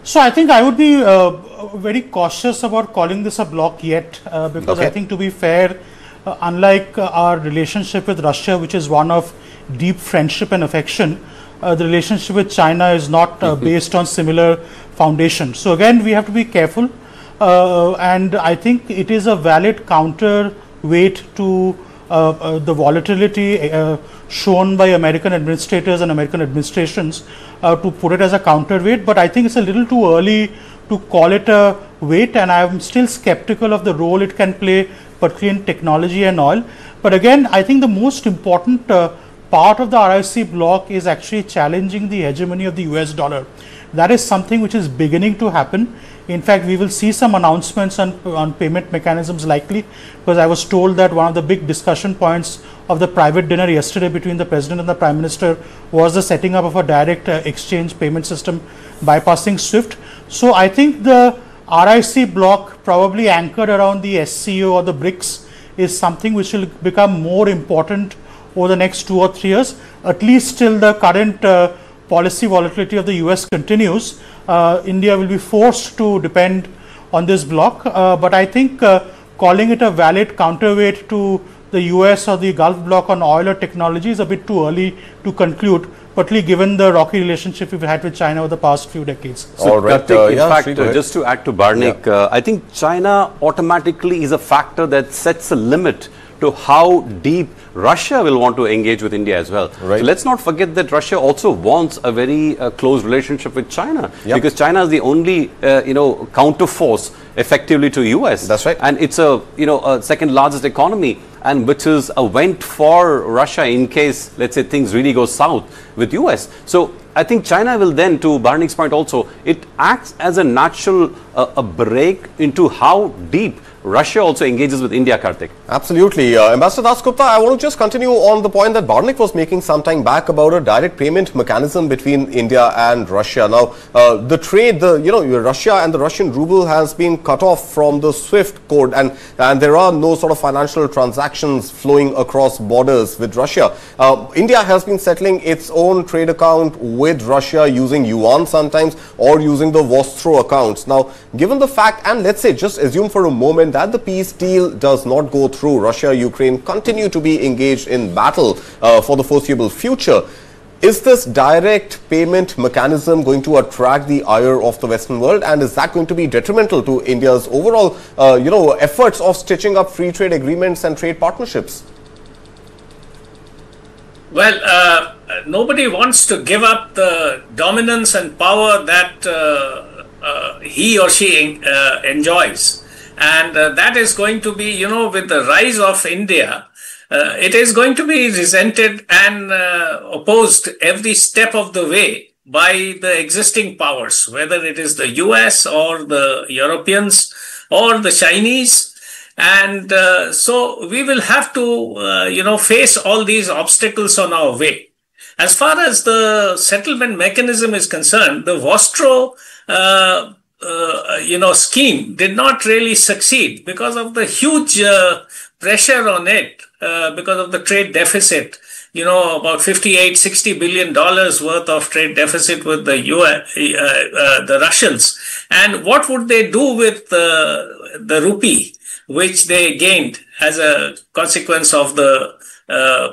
So I think I would be very cautious about calling this a bloc yet, because I think, to be fair, unlike our relationship with Russia, which is one of deep friendship and affection, the relationship with China is not based on similar foundations. So again, we have to be careful, and I think it is a valid counterweight to the volatility shown by American administrators and American administrations, to put it as a counterweight. But I think it's a little too early to call it a weight, and I am still skeptical of the role it can play, particularly in technology and oil. But again, I think the most important part of the RIC bloc is actually challenging the hegemony of the US dollar. That is something which is beginning to happen. In fact, we will see some announcements on payment mechanisms likely, because I was told that one of the big discussion points of the private dinner yesterday between the President and the Prime Minister was the setting up of a direct exchange payment system bypassing SWIFT. So I think the RIC bloc, probably anchored around the SCO or the BRICS, is something which will become more important over the next 2 or 3 years, at least till the current policy volatility of the US continues. India will be forced to depend on this bloc, but I think calling it a valid counterweight to the US or the Gulf bloc on oil or technology is a bit too early to conclude, particularly given the rocky relationship we've had with China over the past few decades. So, in fact, just to add to Barnik, I think China automatically is a factor that sets a limit to how deep Russia will want to engage with India as well. Right. So let's not forget that Russia also wants a very close relationship with China, because China is the only counterforce effectively to US. That's right. And it's a second largest economy, and which is a vent for Russia in case, let's say, things really go south with US. So I think China will then, to Barnik's point also, it acts as a natural a break into how deep Russia also engages with India, Karthik. Absolutely. Ambassador Dasgupta, I want to just continue on the point that Barnik was making some time back about a direct payment mechanism between India and Russia. Now, the trade, Russia and the Russian ruble has been cut off from the SWIFT code, and there are no sort of financial transactions flowing across borders with Russia. India has been settling its own trade account with Russia using yuan sometimes, or using the Vostro accounts. Now, given the fact, and let's say, just assume for a moment that the peace deal does not go through, Russia, Ukraine continue to be engaged in battle for the foreseeable future, is this direct payment mechanism going to attract the ire of the Western world, and is that going to be detrimental to India's overall, efforts of stitching up free trade agreements and trade partnerships? Well, nobody wants to give up the dominance and power that he or she enjoys. And that is going to be, with the rise of India, it is going to be resented and opposed every step of the way by the existing powers, whether it is the US or the Europeans or the Chinese. And so we will have to, face all these obstacles on our way. As far as the settlement mechanism is concerned, the Vostro scheme did not really succeed because of the huge pressure on it, because of the trade deficit about 58-60 billion dollars worth of trade deficit with the the Russians. And what would they do with the rupee, which they gained as a consequence of the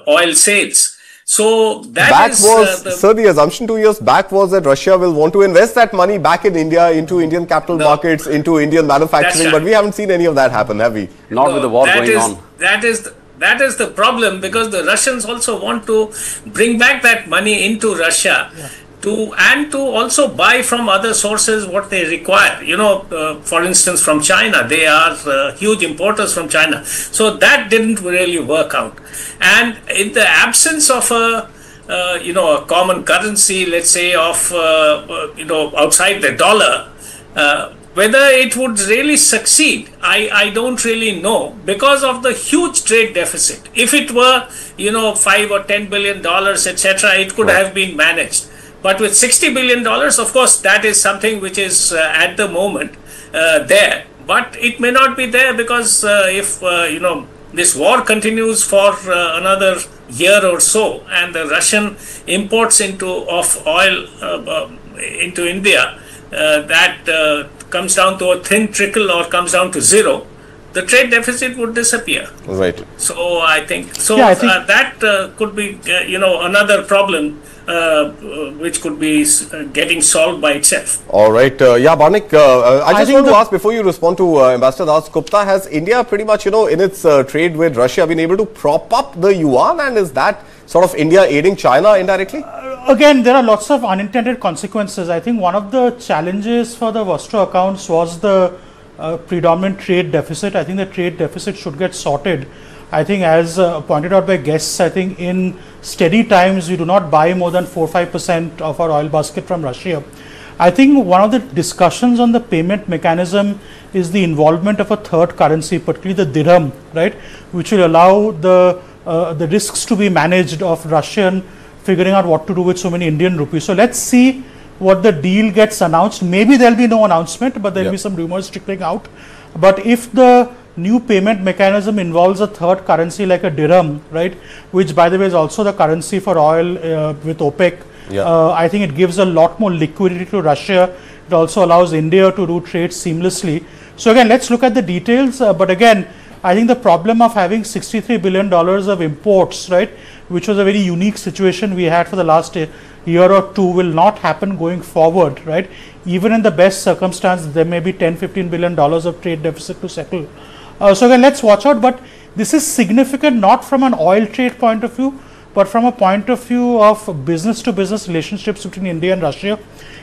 oil sales? So that sir, the assumption 2 years back was that Russia will want to invest that money back in India, into Indian capital markets, into Indian manufacturing, but we haven't seen any of that happen, have we? Not with the war going on. That is the problem, because the Russians also want to bring back that money into Russia and to also buy from other sources what they require. For instance, from China, they are huge importers from China. So that didn't really work out. And in the absence of a common currency, let's say, of outside the dollar, whether it would really succeed, I don't really know, because of the huge trade deficit. If it were, $5 or $10 billion, etc., it could have been managed. But with $60 billion, of course, that is something which is at the moment there. But it may not be there, because if, this war continues for another year or so, and the Russian imports of oil into India, that comes down to a thin trickle or comes down to zero, the trade deficit would disappear. Right. So I think that could be another problem which could be getting solved by itself. All right. Barnik, I just want to ask, before you respond to Ambassador Das Gupta, has India pretty much, in its trade with Russia, been able to prop up the yuan, and is that sort of India aiding China indirectly? Again, there are lots of unintended consequences. I think one of the challenges for the Vostro accounts was the predominant trade deficit. I think the trade deficit should get sorted. I think, as pointed out by guests, I think in steady times we do not buy more than 4-5% of our oil basket from Russia. I think one of the discussions on the payment mechanism is the involvement of a third currency, particularly the dirham, right, which will allow the risks to be managed of Russian figuring out what to do with so many Indian rupees. So let's see what the deal gets announced. Maybe there'll be no announcement, but there'll be some rumors trickling out. But if the new payment mechanism involves a third currency like a dirham, right, which by the way is also the currency for oil with OPEC, I think it gives a lot more liquidity to Russia. It also allows India to do trade seamlessly. So again, let's look at the details. But again, I think the problem of having $63 billion of imports, right, which was a very unique situation we had for the last year or two, will not happen going forward, right? Even in the best circumstance, there may be $10-15 billion of trade deficit to settle. So again, let's watch out. But this is significant not from an oil trade point of view, but from a point of view of business-to-business relationships between India and Russia.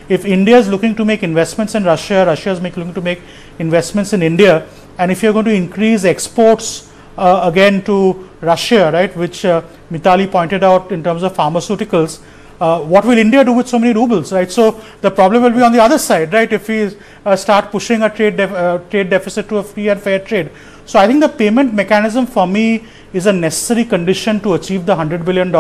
If India is looking to make investments in Russia, Russia is looking to make investments in India, and if you're going to increase exports again to Russia, right, which Mitali pointed out in terms of pharmaceuticals, what will India do with so many rubles, right? So the problem will be on the other side, right, if we start pushing a trade deficit to a free and fair trade. So I think the payment mechanism for me is a necessary condition to achieve the $100 billion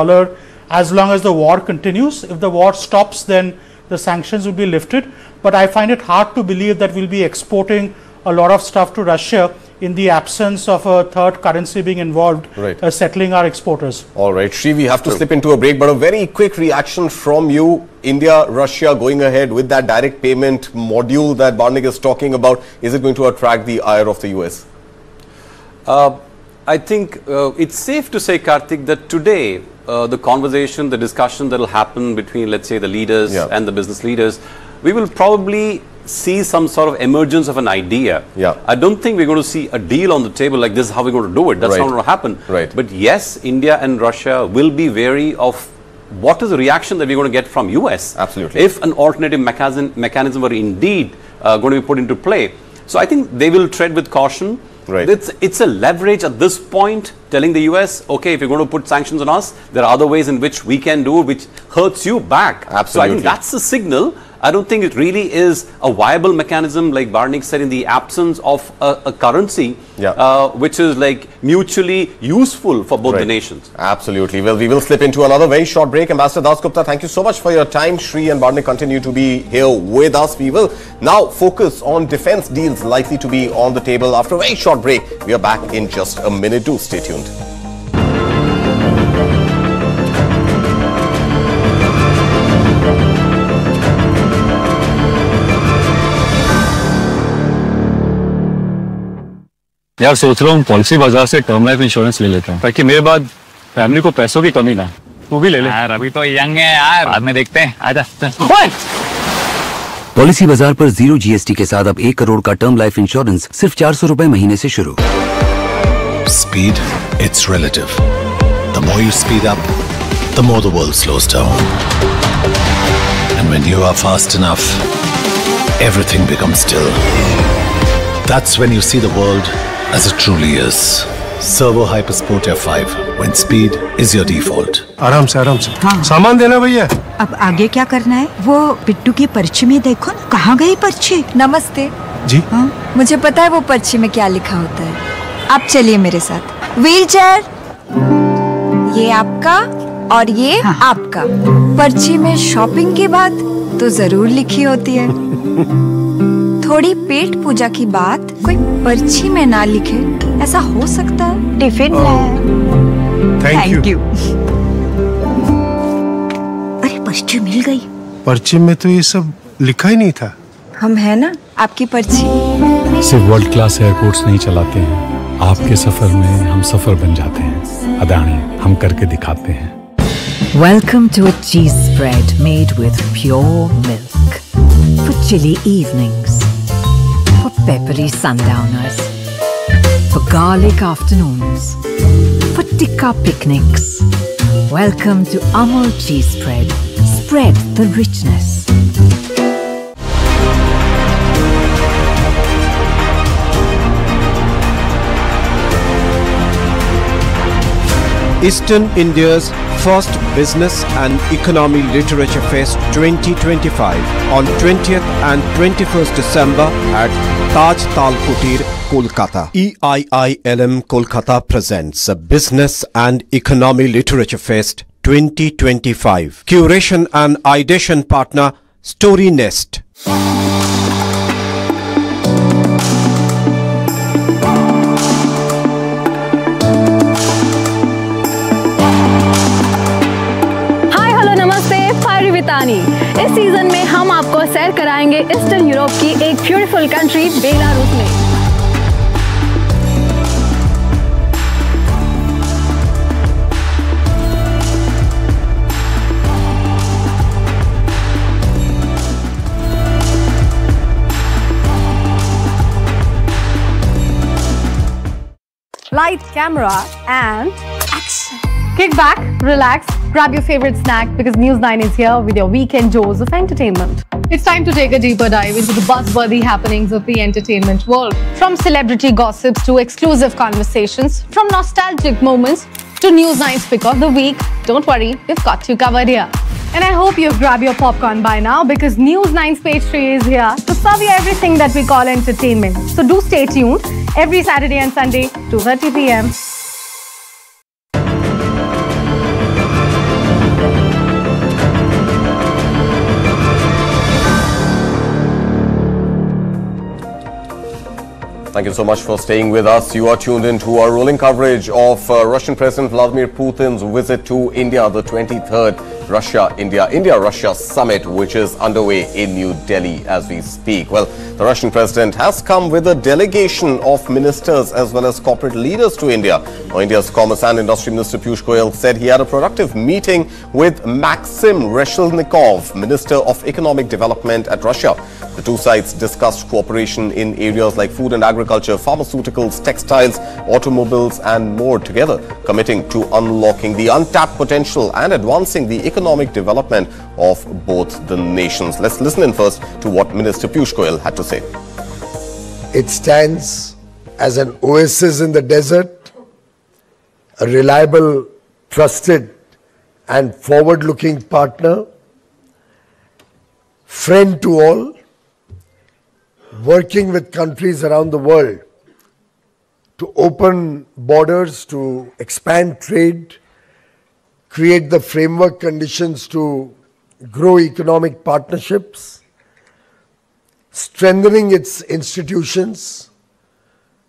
as long as the war continues. If the war stops, then the sanctions will be lifted. But I find it hard to believe that we'll be exporting a lot of stuff to Russia in the absence of a third currency being involved, settling our exporters. All right, Shri, we have to slip into a break, but a very quick reaction from you. India, Russia going ahead with that direct payment module that Barnik is talking about. Is it going to attract the ire of the US? I think it's safe to say, Karthik, that today the conversation, the discussion that will happen between, let's say, the leaders and the business leaders, we will probably see some sort of emergence of an idea. I don't think we're going to see a deal on the table like this is how we're going to do it. That's not going to happen. But yes, India and Russia will be wary of what is the reaction that we're going to get from US. Absolutely. If an alternative mechanism were indeed going to be put into play. So I think they will tread with caution. It's a leverage at this point telling the US, okay, if you're going to put sanctions on us, there are other ways in which we can do it, which hurts you back. Absolutely. So I think that's the signal. I don't think it really is a viable mechanism, like Barnik said, in the absence of a currency, which is like mutually useful for both the nations. Absolutely. Well, we will slip into another very short break. Ambassador Das Gupta, thank you so much for your time. Shri and Barnik continue to be here with us. We will now focus on defense deals likely to be on the table. After a very short break, we are back in just a minute. Do stay tuned. यार सोच रहा हूँ policy बाजार से term life insurance ले लेता हूँ ताकि मेरे बाद फैमिली को पैसों की कमी ना। तू भी ले ले यार, अभी तो यंग है यार, बाद में देखते हैं। आजा पॉलिसी बाजार पर 0 GST के साथ अब 1 करोड़ का टर्म लाइफ इंश्योरेंस सिर्फ 400 रुपए महीने से शुरू। Speed, it's relative. The more you speed up, the more the world slows down. And when you are fast enough, everything becomes still. That's when you see the world as it truly is. Servo Hypersport F5, when speed is your default. आराम से हाँ। सामान देना भैया। अब आगे क्या करना है? वो पिट्टू की पर्ची में देखो ना, कहाँ गई पर्ची? नमस्ते जी। हाँ, मुझे पता है वो पर्ची में क्या लिखा होता है। आप चलिए मेरे साथ। व्हील चेयर, ये आपका और ये आपका। पर्ची में शॉपिंग की बात तो जरूर लिखी होती है। थोड़ी पेट पूजा की बात कोई पर्ची में ना लिखे, ऐसा हो सकता है? Tiffin thank you. अरे पर्ची मिल गई। पर्ची में तो ये सब लिखा ही नहीं था। हम है ना आपकी पर्ची। सिर्फ वर्ल्ड क्लास एयरपोर्ट्स नहीं चलाते हैं, आपके सफर में हम सफर बन जाते हैं। अदानी, हम करके दिखाते हैं। Welcome to a cheese spread made with pure milk. For chilly evenings, for peppery sundowners, for garlic afternoons, for tikka picnics. Welcome to Amul cheese spread. Spread the richness. Eastern India's first Business and Economy Literature Fest 2025 on 20th and 21st December at Taj Tal Kutir, Kolkata. EIILM Kolkata presents a Business and Economy Literature Fest 2025. Curation and ideation partner Story Nest. इस season में हम आपको सैर कराएंगे eastern Europe की एक beautiful country Belarus में। Light, camera, and action. Kick back, relax, grab your favorite snack because News9 is here with your weekend dose of entertainment. It's time to take a deeper dive into the buzzworthy happenings of the entertainment world. From celebrity gossips to exclusive conversations, from nostalgic moments to News9's pick of the week, don't worry, we've got you covered here. And I hope you've grabbed your popcorn by now because News9's page 3 is here to serve you everything that we call entertainment. So do stay tuned every Saturday and Sunday, 2:30 p.m. Thank you so much for staying with us. You are tuned in to our rolling coverage of Russian President Vladimir Putin's visit to India, the 23rd Russia-India summit, which is underway in New Delhi as we speak. Well, the Russian president has come with a delegation of ministers as well as corporate leaders to India. Now, India's Commerce and Industry Minister Piyush Goyal said he had a productive meeting with Maxim Reshelnikov, Minister of Economic Development at Russia. The two sides discussed cooperation in areas like food and agriculture, pharmaceuticals, textiles, automobiles and more, together committing to unlocking the untapped potential and advancing the economic development of both the nations. Let's listen in first to what Minister Piyush Goyal had to say. It stands as an oasis in the desert, a reliable, trusted and forward-looking partner, friend to all, working with countries around the world to open borders, to expand trade, create the framework conditions to grow economic partnerships, strengthening its institutions,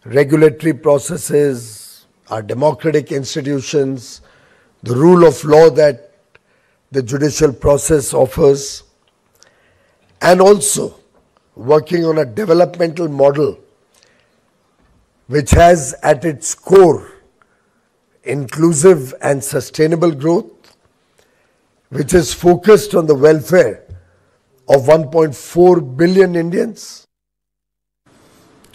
regulatory processes, our democratic institutions, the rule of law that the judicial process offers, and also working on a developmental model which has at its core inclusive and sustainable growth, which is focused on the welfare of 1.4 billion Indians.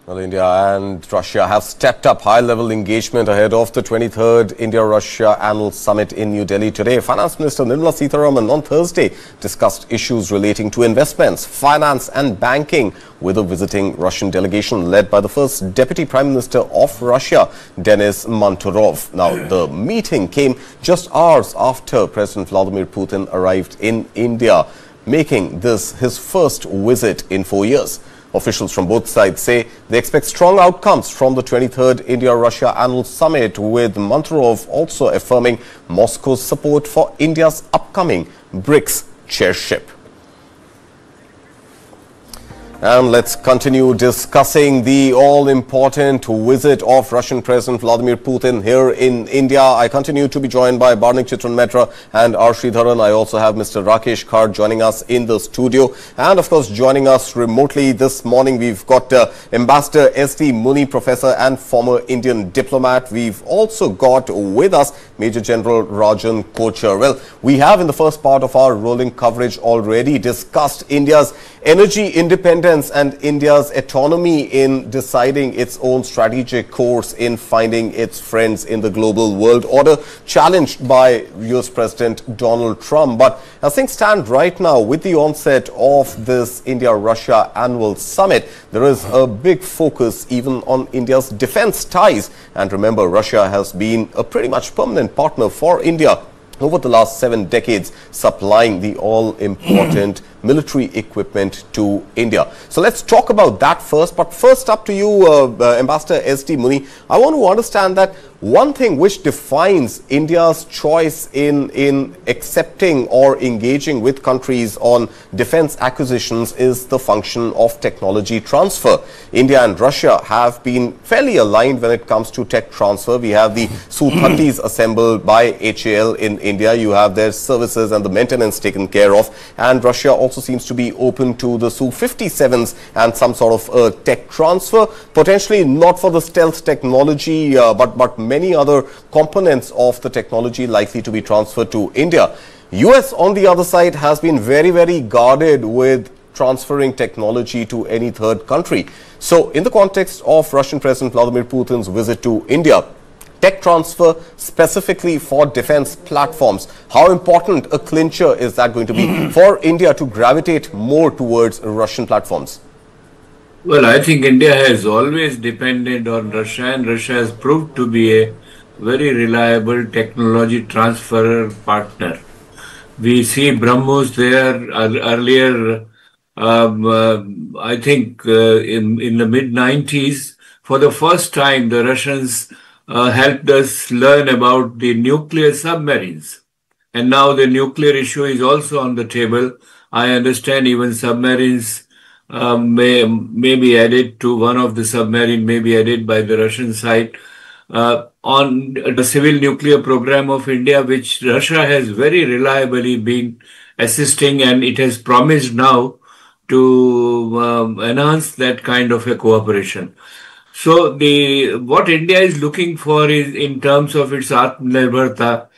Well, India and Russia have stepped up high-level engagement ahead of the 23rd India-Russia Annual Summit in New Delhi today. Finance Minister Nirmala Sitharaman on Thursday discussed issues relating to investments, finance and banking with a visiting Russian delegation led by the first Deputy Prime Minister of Russia, Denis Manturov. Now, the meeting came just hours after President Vladimir Putin arrived in India, making this his first visit in 4 years. Officials from both sides say they expect strong outcomes from the 23rd India-Russia Annual Summit, with Manturov also affirming Moscow's support for India's upcoming BRICS chairship. And let's continue discussing the all-important visit of Russian President Vladimir Putin here in India. I continue to be joined by Barnik Chitran Metra and R. Sridharan. I also have Mr. Rakesh Kar joining us in the studio. And of course, joining us remotely this morning, we've got Ambassador S.D. Muni, professor and former Indian diplomat. We've also got with us Major General Rajan Kochar. Well, we have in the first part of our rolling coverage already discussed India's energy independence and India's autonomy in deciding its own strategic course in finding its friends in the global world order, challenged by US President Donald Trump. But as things stand right now, with the onset of this India-Russia annual summit, there is a big focus even on India's defense ties. And remember, Russia has been a pretty much permanent partner for India over the last 7 decades, supplying the all-important military equipment to India. So let's talk about that first. But first up to you, Ambassador S.D. Muni, I want to understand that one thing which defines India's choice in accepting or engaging with countries on defense acquisitions is the function of technology transfer. India and Russia have been fairly aligned when it comes to tech transfer. We have the Su-30s assembled by HAL in India. You have their services and the maintenance taken care of. And Russia also seems to be open to the Su-57s and some sort of tech transfer, potentially not for the stealth technology, but many other components of the technology likely to be transferred to India. US, on the other side, has been very, very guarded with transferring technology to any third country. So in the context of Russian President Vladimir Putin's visit to India, tech transfer specifically for defense platforms, how important a clincher is that going to be for India to gravitate more towards Russian platforms? Well, I think India has always depended on Russia, and Russia has proved to be a very reliable technology transfer partner. We see BrahMos there earlier, I think in the mid-90s. For the first time, the Russians helped us learn about the nuclear submarines. And now the nuclear issue is also on the table. I understand even submarines may be added to one of the submarine, may be added by the Russian side on the civil nuclear program of India, which Russia has very reliably been assisting, and it has promised now to enhance that kind of a cooperation. So what India is looking for is, in terms of its Atmanirbharta,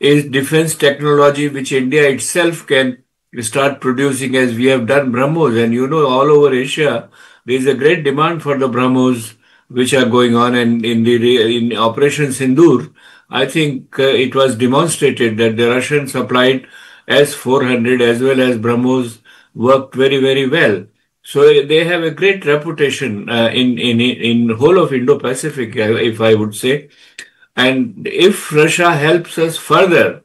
is defense technology which India itself can start producing, as we have done BrahMos. And you know, all over Asia, there is a great demand for the BrahMos which are going on. And in Operation Sindoor, I think it was demonstrated that the Russians supplied S500 as well as BrahMos worked very, very well. So they have a great reputation in whole of Indo-Pacific, if I would say. And if Russia helps us further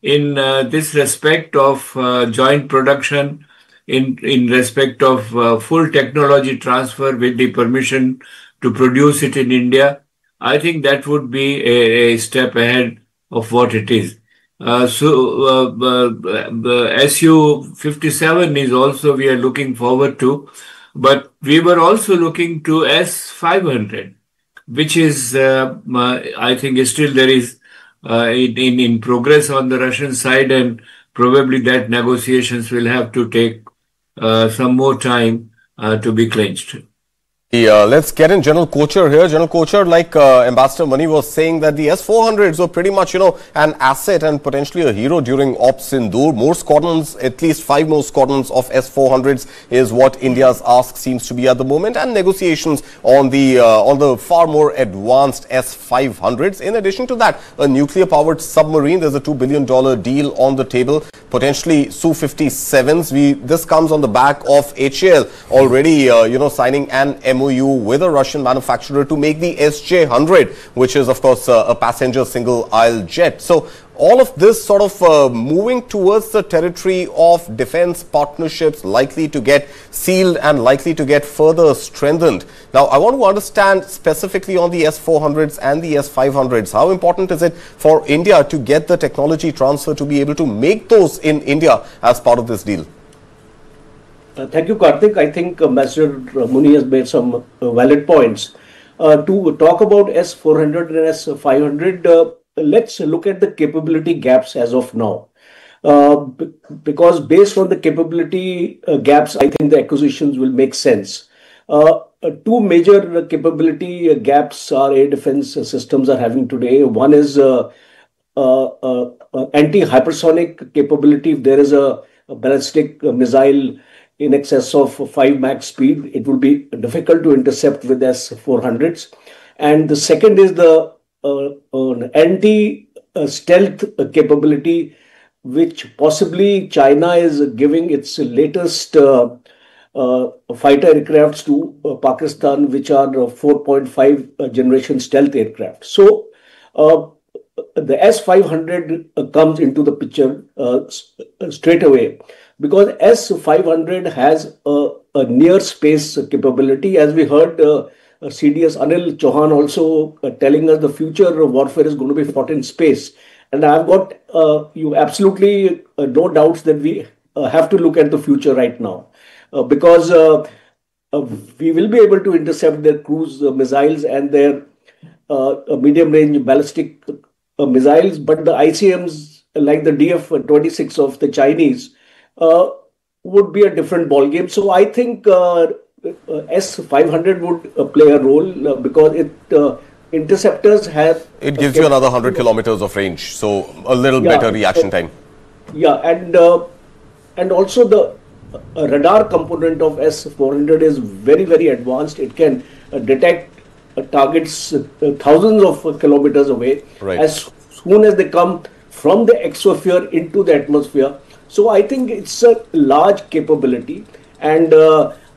in this respect of joint production, in respect of full technology transfer with the permission to produce it in India, I think that would be a step ahead of what it is. The Su-57 is also we are looking forward to, but we were also looking to S500, which is, I think still there is in progress on the Russian side, and probably that negotiations will have to take some more time to be clinched. Let's get in General Kocher here. General Kocher, like Ambassador Mani was saying, that the S-400s were pretty much, an asset and potentially a hero during Op Sindoor. More squadrons, at least 5 more squadrons of S-400s is what India's ask seems to be at the moment, and negotiations on the far more advanced S-500s. In addition to that, a nuclear-powered submarine. There's a $2 billion deal on the table. Potentially Su-57s. This comes on the back of HAL already, signing an MOU with a Russian manufacturer to make the SJ-100, which is, of course, a passenger single-aisle jet. So all of this sort of moving towards the territory of defense partnerships likely to get sealed and likely to get further strengthened. Now, I want to understand specifically on the S-400s and the S-500s, how important is it for India to get the technology transfer to be able to make those in India as part of this deal? Thank you, Karthik. I think Ambassador Muni has made some valid points. To talk about S-400 and S-500, let's look at the capability gaps as of now. Because based on the capability gaps, I think the acquisitions will make sense. 2 major capability gaps our air defense systems are having today. One is anti-hypersonic capability. If there is a ballistic missile in excess of 5 Mach speed, it will be difficult to intercept with S-400s. And the second is the anti-stealth capability, which possibly China is giving its latest fighter aircrafts to Pakistan, which are 4.5 generation stealth aircraft. So the S-500 comes into the picture straight away, because S-500 has a near space capability. As we heard CDS Anil Chauhan also telling us the future warfare is going to be fought in space. And I've got you absolutely no doubts that we have to look at the future right now, because we will be able to intercept their cruise missiles and their medium range ballistic missiles, but the ICMs like the DF-26 of the Chinese would be a different ballgame. So I think S-500 would play a role because interceptors have... It gives you another 100 kilometers of range, so a little better reaction time. Yeah, and also the radar component of S-400 is very, very advanced. It can detect targets thousands of kilometers away as soon as they come from the exosphere into the atmosphere. So I think it's a large capability, and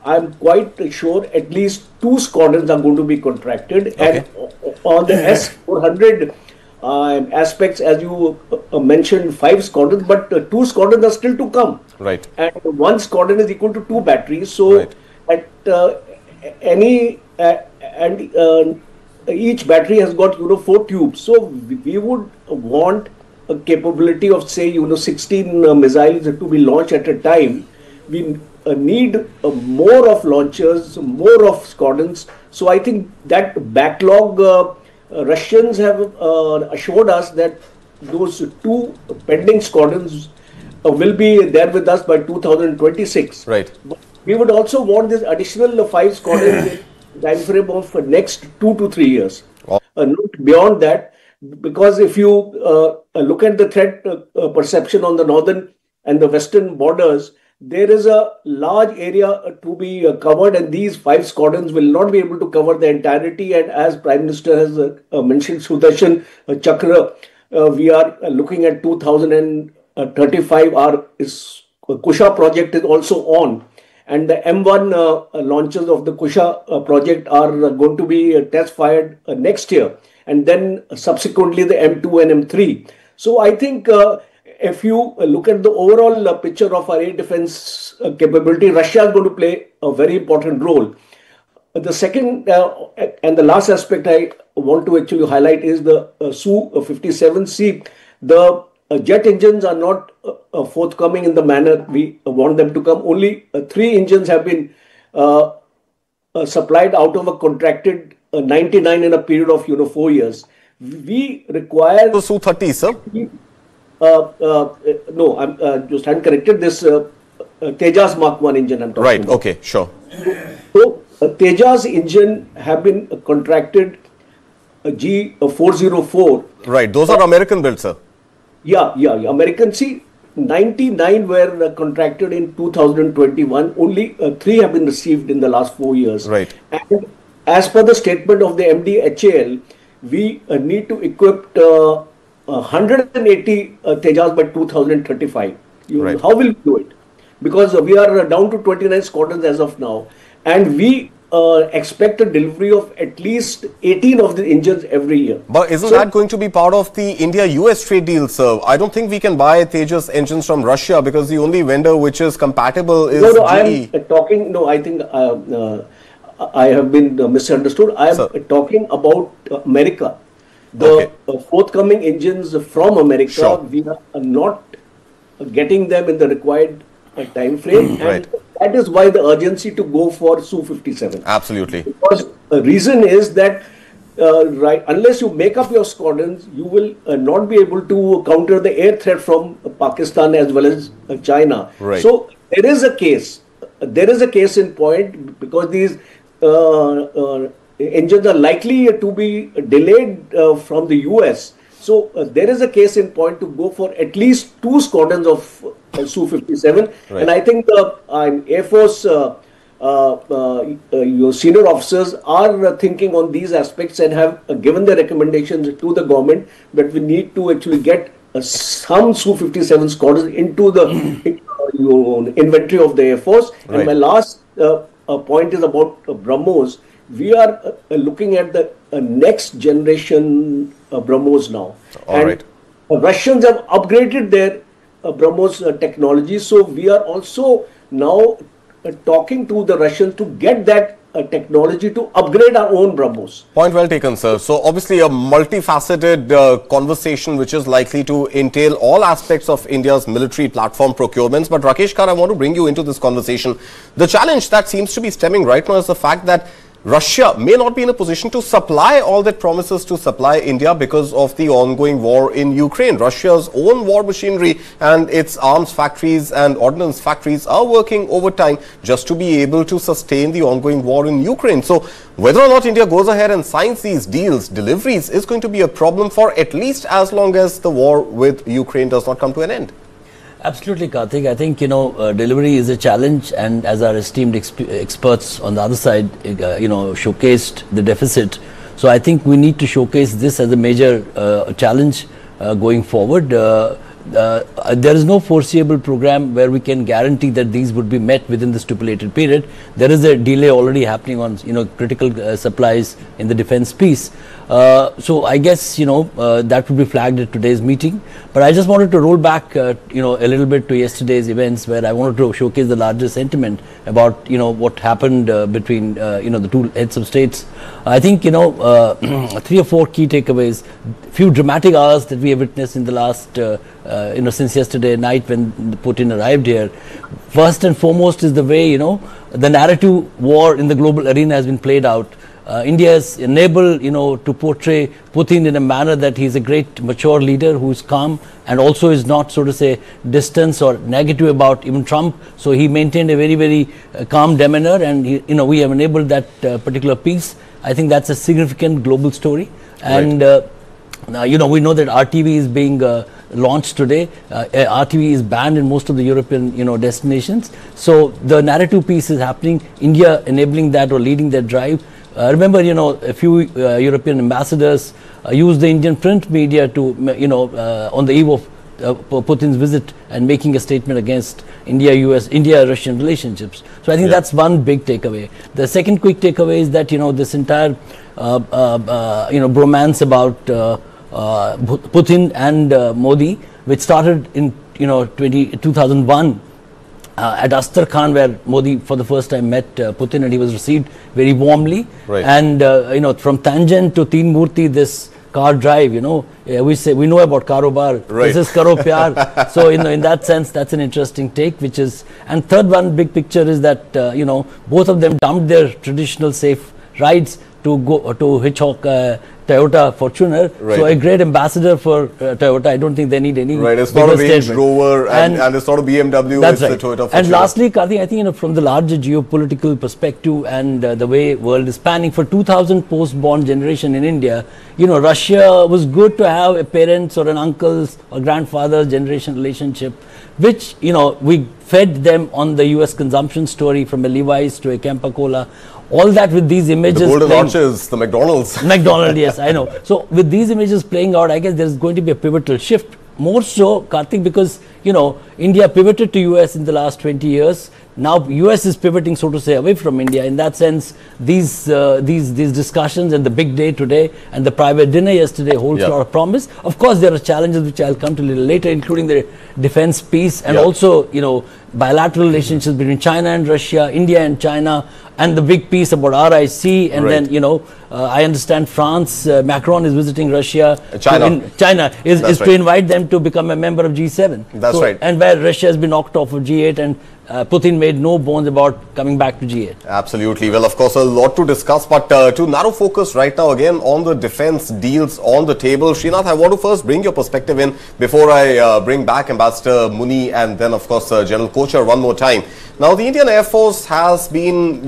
I'm quite sure at least 2 squadrons are going to be contracted. And on the S-400 aspects, as you mentioned, 5 squadrons, but 2 squadrons are still to come. Right. And 1 squadron is equal to 2 batteries. So at each battery has got 4 tubes. So we would want a capability of, say, 16 missiles to be launched at a time. We need more of launchers, more of squadrons. So I think that backlog, Russians have assured us that those 2 pending squadrons will be there with us by 2026. Right. But we would also want this additional 5 squadrons in the time frame of next 2 to 3 years. Not beyond that, because if you look at the threat perception on the northern and the western borders, there is a large area to be covered, and these 5 squadrons will not be able to cover the entirety. And as Prime Minister has mentioned, Sudarshan Chakra, we are looking at 2035. Our Kusha project is also on, and the M1 launches of the Kusha project are going to be test fired next year, and then subsequently the M2 and M3. So I think if you look at the overall picture of our air defense capability, Russia is going to play a very important role. The second and the last aspect I want to actually highlight is the Su-57C. The jet engines are not forthcoming in the manner we want them to come. Only 3 engines have been supplied out of a contracted 99 in a period of 4 years. We require... The Su-30, sir? No, I'm just uncorrected. This Tejas Mark 1 engine I'm talking about. Okay, sure. So Tejas engine have been contracted G404. Right, those are American built, sir. Yeah, American. See, 99 were contracted in 2021. Only 3 have been received in the last 4 years. Right. And as per the statement of the MD HAL, we need to equip 180 Tejas by 2035. Right. How will we do it? Because we are down to 29 squadrons as of now, and we expect a delivery of at least 18 of the engines every year. But isn't that going to be part of the India-US trade deal, sir? I don't think we can buy Tejas engines from Russia because the only vendor which is compatible is GE. I am talking, I think I have been misunderstood. I am talking about America. The forthcoming engines from America, we are not getting them in the required time frame, and that is why the urgency to go for Su-57. Absolutely. Because the reason is that unless you make up your squadrons, you will not be able to counter the air threat from Pakistan as well as China. Right. So there is a case. There is a case in point because these engines are likely to be delayed from the US. So there is a case in point to go for at least 2 squadrons of Su-57. And I think the Air Force, your senior officers are thinking on these aspects and have given their recommendations to the government that we need to actually get some Su-57 squadrons into the inventory of the Air Force. And my last point is about BrahMos. We are looking at the next generation BrahMos now. Russians have upgraded their BrahMos technology. So we are also now talking to the Russians to get that technology to upgrade our own BrahMos. Point well taken, sir. So obviously a multifaceted conversation which is likely to entail all aspects of India's military platform procurements. But Rakesh Kar, I want to bring you into this conversation. The challenge that seems to be stemming right now is the fact that Russia may not be in a position to supply all that promises to supply India because of the ongoing war in Ukraine. Russia's own war machinery and its arms factories and ordnance factories are working overtime just to be able to sustain the ongoing war in Ukraine. So whether or not India goes ahead and signs these deals, deliveries is going to be a problem for at least as long as the war with Ukraine does not come to an end. Absolutely, Karthik. I think, delivery is a challenge, and as our esteemed experts on the other side, showcased the deficit. So I think we need to showcase this as a major challenge going forward. There is no foreseeable program where we can guarantee that these would be met within the stipulated period. There is a delay already happening on, critical supplies in the defense piece. So I guess, that would be flagged at today's meeting. But I just wanted to roll back, a little bit to yesterday's events where I wanted to showcase the larger sentiment about, what happened between, the two heads of states. I think, 3 or 4 key takeaways, few dramatic hours that we have witnessed in the last, since yesterday night when Putin arrived here. First and foremost is the way, the narrative war in the global arena has been played out. India is enabled, to portray Putin in a manner that he is a great mature leader who is calm and also is not, so to say, distant or negative about even Trump. So he maintained a very, very calm demeanor, and we have enabled that particular piece. I think that's a significant global story. And we know that RTV is being launched today. RTV is banned in most of the European, destinations. So the narrative piece is happening. India enabling that or leading that drive. Remember, a few European ambassadors used the Indian print media to, on the eve of Putin's visit and making a statement against India-Russian relationships. So I think that's one big takeaway. The second quick takeaway is that, this entire, bromance about Putin and Modi, which started in, 2001. At Astrakhan, where Modi for the first time met Putin, and he was received very warmly. And from Tangent to Teen Murti, this car drive, we know about Karobar. This is Karo Pyar. So in that sense, that's an interesting take. And third one big picture is that both of them dumped their traditional safe rides to go to hitchhike Toyota Fortuner. So a great ambassador for Toyota. I don't think they need any. Right, it's not a Range Rover and it's not a BMW. That's it's right. a Toyota Fortuner. And lastly, Karthik, I think from the larger geopolitical perspective and the way world is panning for 2000 post-born generation in India, Russia was good to have a parents or an uncle's or grandfather's generation relationship, which we fed them on the US consumption story from a Levi's to a Campa-Cola. All that with these images. The golden arches, the McDonald's. McDonald's, yes, I know. So with these images playing out, I guess there's going to be a pivotal shift. More so, Karthik, because, India pivoted to US in the last 20 years. Now US is pivoting, so to say, away from India. In that sense, these discussions and the big day today and the private dinner yesterday holds a lot of promise. Of course, there are challenges which I'll come to a little later, including the defense piece and also, bilateral relationships between China and Russia, India and China, and the big piece about RIC. And then, I understand France, Macron is visiting Russia. China is to invite them to become a member of G7. That's right. And where Russia has been knocked off of G8 and Putin made no bones about coming back to G8. Absolutely. Well, of course, a lot to discuss, but to narrow focus right now again on the defense deals on the table. Srinath, I want to first bring your perspective in before I bring back Ambassador Muni and then, of course, General Kochhar one more time. Now, the Indian Air Force has been,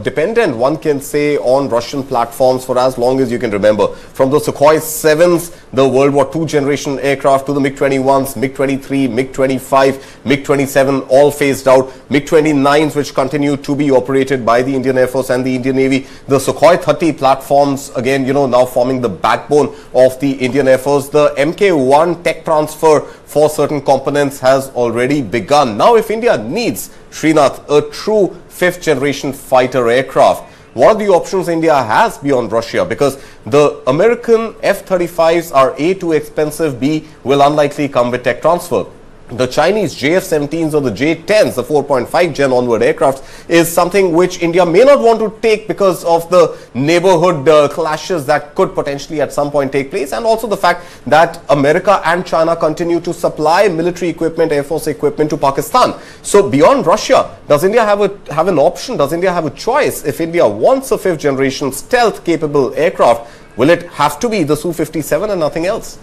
dependent, one can say, on Russian platforms for as long as you can remember. From the Sukhoi 7s, the World War II generation aircraft, to the MiG-21s, MiG-23, MiG-25, MiG-27, all phased out. MiG-29s, which continue to be operated by the Indian Air Force and the Indian Navy. The Sukhoi 30 platforms, again, now forming the backbone of the Indian Air Force. The Mk1 tech transfer for certain components has already begun. Now, if India needs, Srinath, a true 5th generation fighter aircraft, what are the options India has beyond Russia? Because the American F-35s are A, too expensive, B, will unlikely come with tech transfer. The Chinese JF-17s or the J-10s, the 4.5 gen onward aircrafts, is something which India may not want to take because of the neighborhood clashes that could potentially at some point take place, and also the fact that America and China continue to supply military equipment, Air Force equipment to Pakistan. So beyond Russia, does India have an option? Does India have a choice? If India wants a 5th generation stealth capable aircraft, will it have to be the Su-57 and nothing else?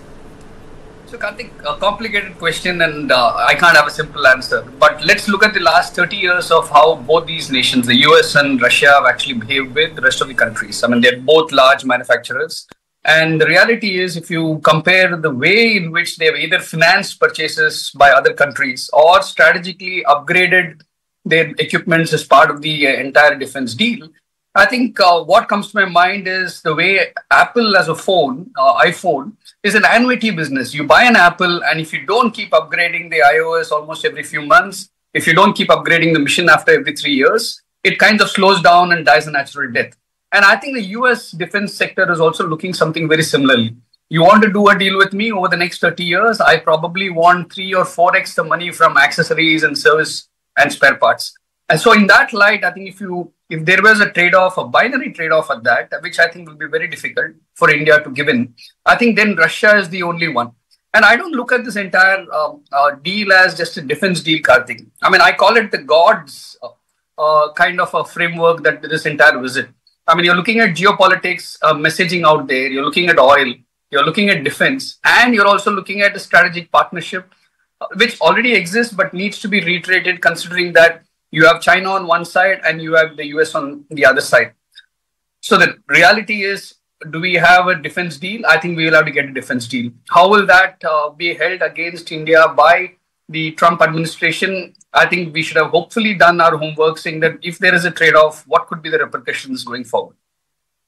So, Karthik, a complicated question, and I can't have a simple answer. But let's look at the last 30 years of how both these nations, the US and Russia, have actually behaved with the rest of the countries. I mean, they're both large manufacturers. And the reality is, if you compare the way in which they've either financed purchases by other countries or strategically upgraded their equipments as part of the entire defense deal, I think what comes to my mind is the way Apple as a phone, iPhone, is an annuity business. You buy an Apple, and if you don't keep upgrading the iOS almost every few months, if you don't keep upgrading the machine after every 3 years, it kind of slows down and dies a natural death. And I think the US defense sector is also looking something very similarly. You want to do a deal with me over the next 30 years, I probably want 3 or 4x the money from accessories and service and spare parts. And so in that light, I think if there was a trade-off, a binary trade-off at that, which I think will be very difficult for India to give in, I think then Russia is the only one. And I don't look at this entire deal as just a defense deal, Karthik. I mean, I call it the gods kind of a framework that this entire visit. I mean, you're looking at geopolitics, messaging out there, you're looking at oil, you're looking at defense, and you're also looking at a strategic partnership, which already exists but needs to be reiterated, considering that you have China on one side and you have the US on the other side. So the reality is, do we have a defense deal? I think we will have to get a defense deal. How will that be held against India by the Trump administration? I think we should have hopefully done our homework, saying that if there is a trade-off, what could be the repercussions going forward?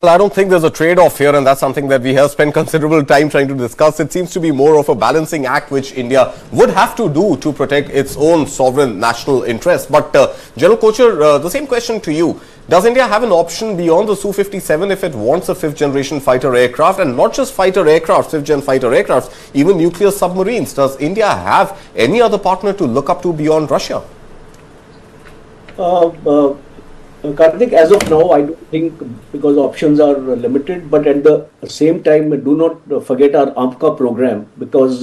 Well, I don't think there's a trade-off here, and that's something that we have spent considerable time trying to discuss. It seems to be more of a balancing act which India would have to do to protect its own sovereign national interest. But General Kochhar, the same question to you. Does India have an option beyond the Su-57 if it wants a 5th generation fighter aircraft, and not just fighter aircraft, 5th gen fighter aircrafts, even nuclear submarines? Does India have any other partner to look up to beyond Russia? Karthik, as of now, I don't think, because options are limited, but at the same time, do not forget our AMCA program, because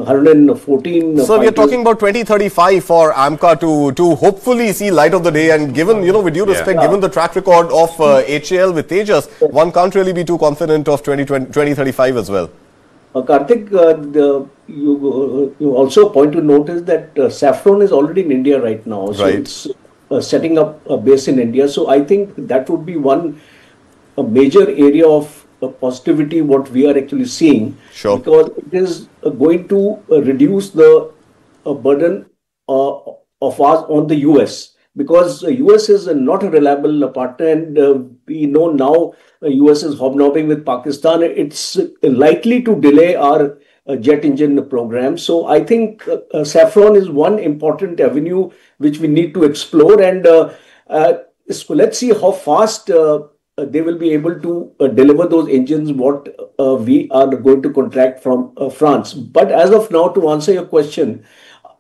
114. So we are talking about 2035 for AMCA to hopefully see light of the day, and given, with due respect, given the track record of HAL with Tejas, one can't really be too confident of 2035 as well. Karthik, you also point to notice that saffron is already in India right now. So it's setting up a base in India. So I think that would be a major area of positivity what we are actually seeing. Sure. Because it is going to reduce the burden of us on the US. Because US is not a reliable partner, and we know now US is hobnobbing with Pakistan. It's likely to delay our jet engine program. So I think saffron is one important avenue which we need to explore, and let's see how fast they will be able to deliver those engines what we are going to contract from France. But as of now, to answer your question,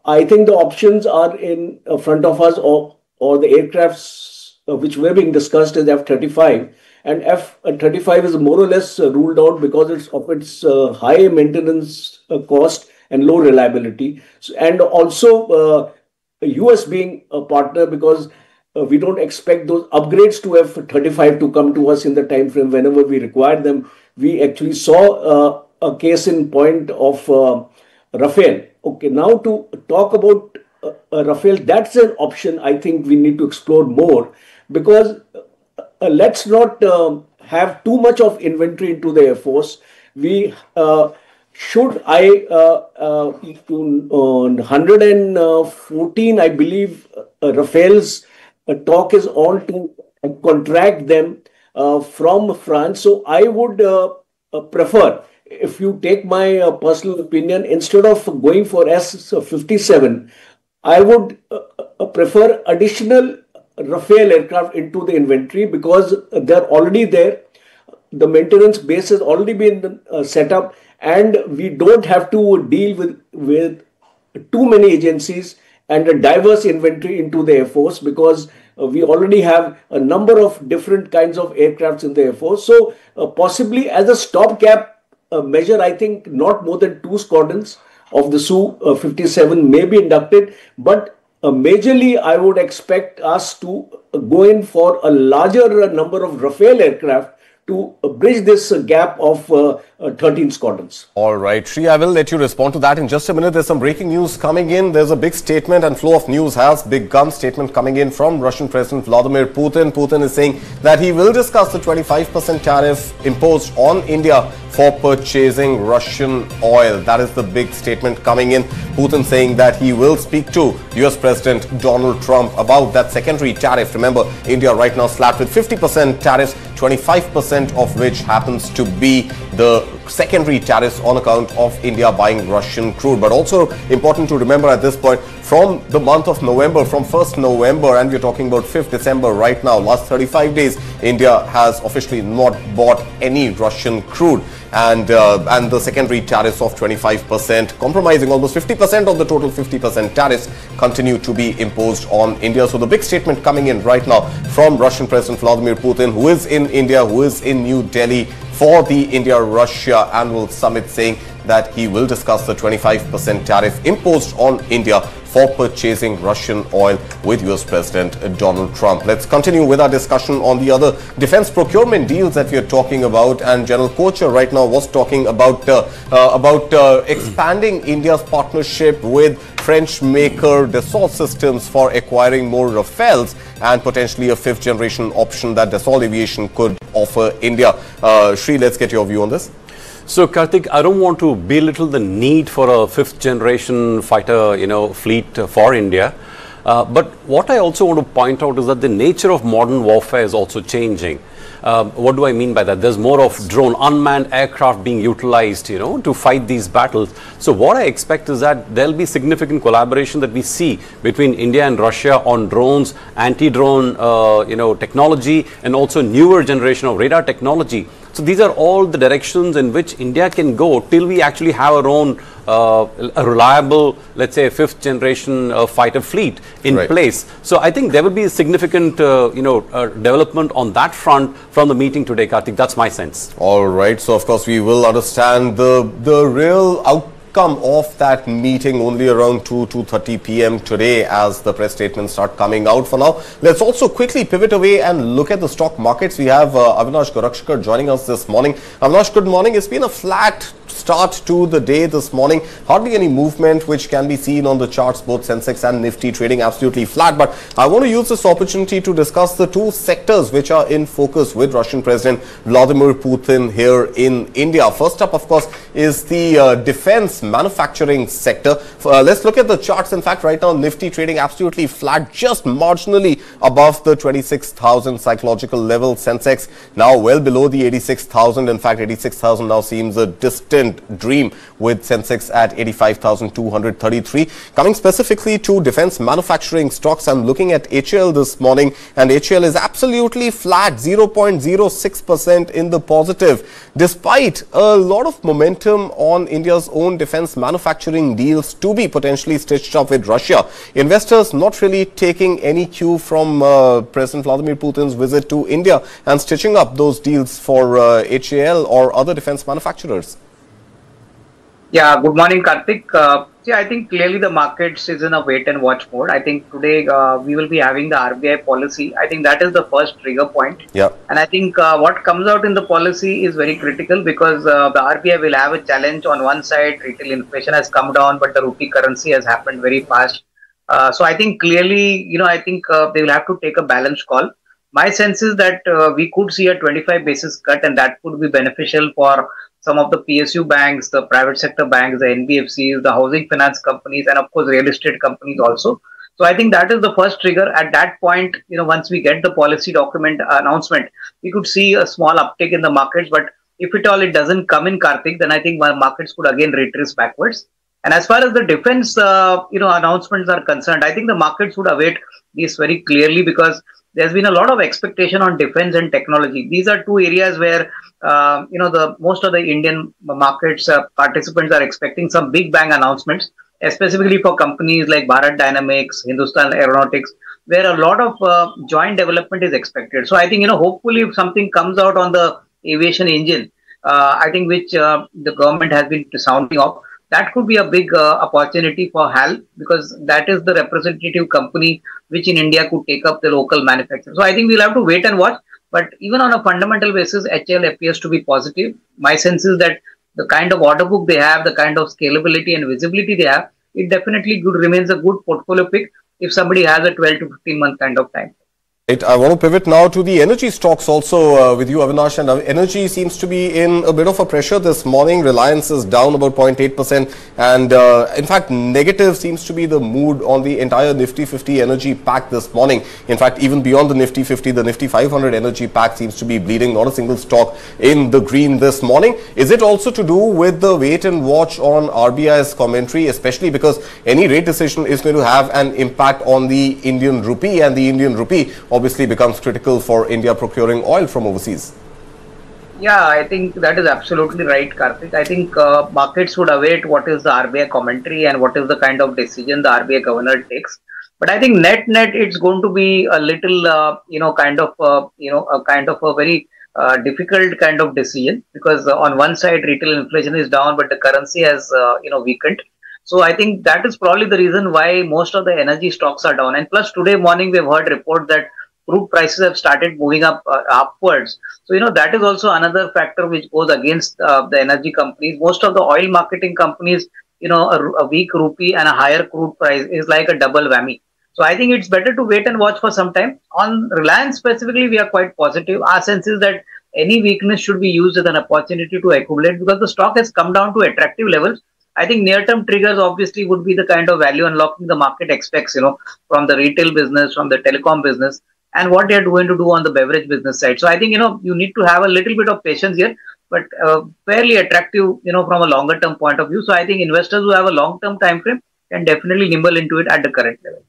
I think the options are in front of us, or the aircrafts which were being discussed is F-35, and F-35 is more or less ruled out because of its high maintenance cost and low reliability, and also US being a partner, because we don't expect those upgrades to F-35 to come to us in the time frame whenever we require them. We actually saw a case in point of Rafale. Okay, now to talk about Rafale, that's an option I think we need to explore more, because let's not have too much of inventory into the Air Force. We should, 114, I believe, Rafales talk is on to contract them from France. So I would prefer, if you take my personal opinion, instead of going for S-57, I would prefer additional Rafale aircraft into the inventory, because they're already there. The maintenance base has already been set up, and we don't have to deal with too many agencies and a diverse inventory into the Air Force, because we already have a number of different kinds of aircrafts in the Air Force. So possibly as a stopgap measure, I think not more than 2 squadrons of the Su-57 may be inducted, but majorly I would expect us to go in for a larger number of Rafale aircraft to bridge this gap of 13 squadrons. All right, Shri, I will let you respond to that in just a minute. There's some breaking news coming in. There's a big statement, and flow of news has begun. Statement coming in from Russian President Vladimir Putin. Putin is saying that he will discuss the 25% tariff imposed on India for purchasing Russian oil. That is the big statement coming in. Putin saying that he will speak to US President Donald Trump about that secondary tariff. Remember, India right now slapped with 50% tariffs, 25% of which happens to be the secondary tariffs on account of India buying Russian crude. But also important to remember at this point, from the month of November, from 1st November, and we're talking about 5th December right now, last 35 days, India has officially not bought any Russian crude. And the secondary tariffs of 25%, comprising almost 50% of the total 50% tariffs, continue to be imposed on India. So the big statement coming in right now from Russian President Vladimir Putin, who is in India, who is in New Delhi for the India-Russia annual summit, saying that he will discuss the 25% tariff imposed on India for purchasing Russian oil with US President Donald Trump. Let's continue with our discussion on the other defense procurement deals that we are talking about. And General Kocher right now was talking about expanding India's partnership with French maker Dassault Systems for acquiring more Rafales, and potentially a 5th generation option that Dassault Aviation could offer India. Shri, let's get your view on this. So, Karthik, I don't want to belittle the need for a 5th generation fighter, fleet for India. But what I also want to point out is that the nature of modern warfare is also changing. What do I mean by that? There's more of drone, unmanned aircraft being utilized, to fight these battles. So what I expect is that there'll be significant collaboration that we see between India and Russia on drones, anti-drone, technology, and also newer generation of radar technology. So these are all the directions in which India can go till we actually have our own a reliable, let's say, 5th generation fighter fleet in place. So I think there will be a significant, development on that front from the meeting today, Karthik. That's my sense. All right. So of course we will understand the real outcome of that meeting only around 2:30 p.m. today as the press statements start coming out. For now, let's also quickly pivot away and look at the stock markets. We have Avinash Gorakshkar joining us this morning. Avinash, good morning. It's been a flat start to the day this morning. Hardly any movement which can be seen on the charts, both Sensex and Nifty trading absolutely flat. But I want to use this opportunity to discuss the two sectors which are in focus with Russian President Vladimir Putin here in India. First up, of course, is the defense manufacturing sector. Let's look at the charts. In fact, right now, Nifty trading absolutely flat, just marginally above the 26,000 psychological level. Sensex now well below the 86,000. In fact, 86,000 now seems a distant dream, with Sensex at 85,233. Coming specifically to defense manufacturing stocks, I'm looking at HAL this morning, and HAL is absolutely flat, 0.06% in the positive, despite a lot of momentum on India's own defense manufacturing deals to be potentially stitched up with Russia. Investors not really taking any cue from President Vladimir Putin's visit to India and stitching up those deals for HAL or other defense manufacturers. Yeah, good morning, Karthik. I think clearly the markets is in a wait and watch mode. I think today we will be having the RBI policy. I think that is the first trigger point. Yeah. And I think what comes out in the policy is very critical, because the RBI will have a challenge. On one side, retail inflation has come down, but the rupee currency has happened very fast. So I think clearly, I think they will have to take a balanced call. My sense is that we could see a 25 basis cut, and that could be beneficial for some of the PSU banks, the private sector banks, the NBFCs, the housing finance companies, and of course real estate companies also. So I think that is the first trigger. At that point, once we get the policy document announcement, we could see a small uptick in the markets. But if at all it doesn't come in, Karthik, then I think markets could again retrace backwards. And as far as the defense, announcements are concerned, I think the markets would await this very clearly, because there's been a lot of expectation on defense and technology. These are two areas where, most of the Indian markets participants are expecting some big bang announcements, specifically for companies like Bharat Dynamics, Hindustan Aeronautics, where a lot of joint development is expected. So I think, hopefully if something comes out on the aviation engine, I think which the government has been sounding off, that could be a big opportunity for HAL, because that is the representative company which in India could take up the local manufacturer. So I think we'll have to wait and watch. But even on a fundamental basis, HAL appears to be positive. My sense is that the kind of order book they have, the kind of scalability and visibility they have, it definitely remains a good portfolio pick if somebody has a 12 to 15 month kind of time. Right, I want to pivot now to the energy stocks also with you, Avinash. And energy seems to be in a bit of a pressure this morning. Reliance is down about 0.8%. And in fact, negative seems to be the mood on the entire Nifty 50 energy pack this morning. In fact, even beyond the Nifty 50, the Nifty 500 energy pack seems to be bleeding. Not a single stock in the green this morning. Is it also to do with the wait and watch on RBI's commentary, especially because any rate decision is going to have an impact on the Indian rupee, and the Indian rupee obviously becomes critical for India procuring oil from overseas? Yeah, I think that is absolutely right, Karthik. I think markets would await what is the RBI commentary and what is the kind of decision the RBI governor takes. But I think net, it's going to be a little, a very difficult kind of decision, because on one side retail inflation is down, but the currency has, weakened. So I think that is probably the reason why most of the energy stocks are down. And plus today morning we've heard report that crude prices have started moving up upwards. So, that is also another factor which goes against the energy companies. Most of the oil marketing companies, a weak rupee and a higher crude price is like a double whammy. So I think it's better to wait and watch for some time. On Reliance specifically, we are quite positive. Our sense is that any weakness should be used as an opportunity to accumulate, because the stock has come down to attractive levels. I think near-term triggers obviously would be the kind of value unlocking the market expects, from the retail business, from the telecom business, and what they are going to do on the beverage business side. So I think, you need to have a little bit of patience here, but fairly attractive, from a longer term point of view. So I think investors who have a long-term time frame can definitely nimble into it at the current level.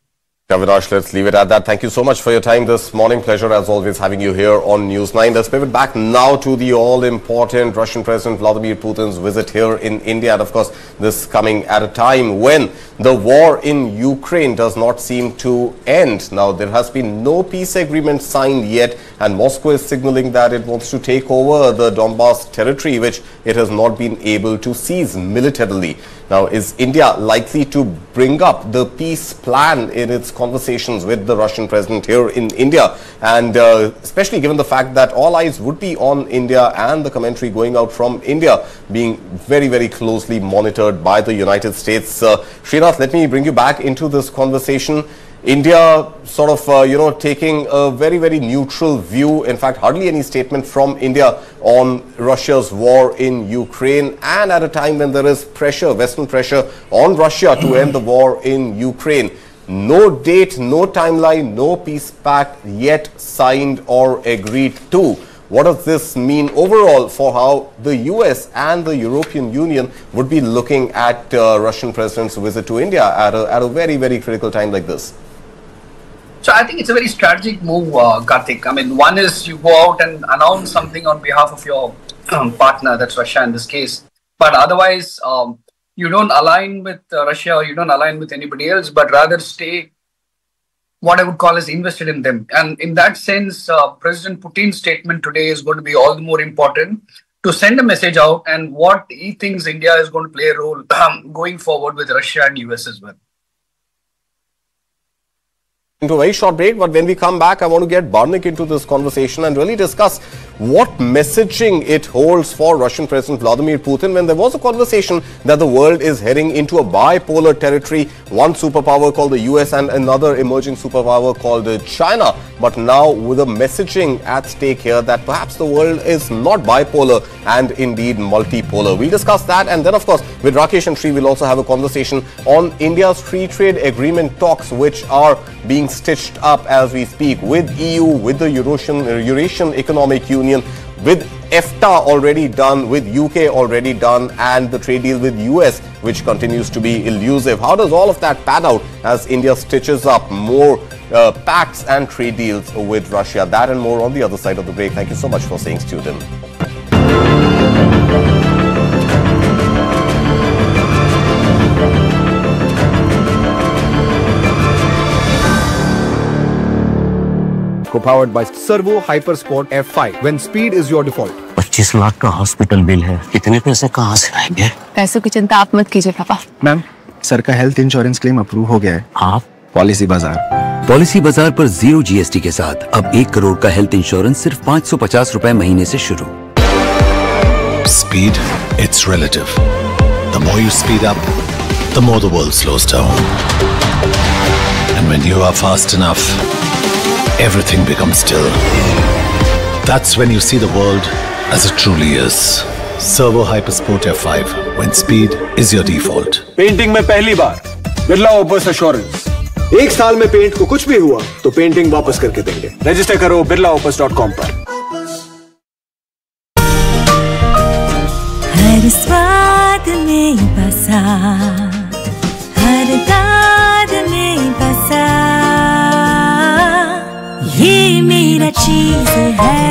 Avinash, let's leave it at that. Thank you so much for your time this morning. Pleasure as always having you here on News9. Let's pivot back now to the all-important Russian President Vladimir Putin's visit here in India. And of course, this coming at a time when the war in Ukraine does not seem to end. Now, there has been no peace agreement signed yet and Moscow is signaling that it wants to take over the Donbas territory, which it has not been able to seize militarily. Now, is India likely to bring up the peace plan in its conversations with the Russian president here in India? And especially given the fact that all eyes would be on India and the commentary going out from India being very, very closely monitored by the United States. Srinath, let me bring you back into this conversation. India sort of, taking a very, very neutral view. In fact, hardly any statement from India on Russia's war in Ukraine, and at a time when there is pressure, Western pressure on Russia to end the war in Ukraine. No date, no timeline, no peace pact yet signed or agreed to. What does this mean overall for how the US and the European Union would be looking at Russian president's visit to India at a very, very critical time like this? So I think it's a very strategic move, Karthik. I mean, one is you go out and announce something on behalf of your partner, that's Russia in this case. But otherwise, you don't align with Russia or you don't align with anybody else, but rather stay what I would call as invested in them. And in that sense, President Putin's statement today is going to be all the more important to send a message out and what he thinks India is going to play a role going forward with Russia and US as well. Into a very short break, but when we come back, I want to get Barnik into this conversation and really discuss what messaging it holds for Russian President Vladimir Putin when there was a conversation that the world is heading into a bipolar territory, one superpower called the US and another emerging superpower called China. But now with a messaging at stake here that perhaps the world is not bipolar and indeed multipolar. We'll discuss that, and then of course with Rakesh and Sri we'll also have a conversation on India's free trade agreement talks, which are being stitched up as we speak with EU, with the Eurasian Economic Union, with EFTA already done, with UK already done, and the trade deal with US, which continues to be elusive. How does all of that pan out as India stitches up more pacts and trade deals with Russia? That and more on the other side of the break. Thank you so much for staying tuned in. Powered by Servo Hypersport F5 when speed is your default. 25 lakh का hospital bill है, कितने पैसे कहाँ से आएंगे? पैसों की चिंता आप मत कीजिए पापा। मैम, सर का हेल्थ इंश्योरेंस क्लेम अप्रूव हो गया है। आप? पॉलिसी बाजार। पॉलिसी बाजार पर 0 GST के साथ अब 1 करोड़ का हेल्थ इंश्योरेंस सिर्फ 550 रुपए महीने से शुरू। Speed, it's relative. The more you speed up, the more the world slows down. And when you are fast enough, everything becomes still. That's when you see the world as it truly is. Servo Hypersport F5, when speed is your default. Painting में पहली बार Birla opus assurance. 1 साल में paint को कुछ भी हुआ तो painting वापस करके देंगे। रजिस्टर करो birlaopus.com पर। हर स्वाद में बसा, हर दाद में बसा, ये मेरा चीज है।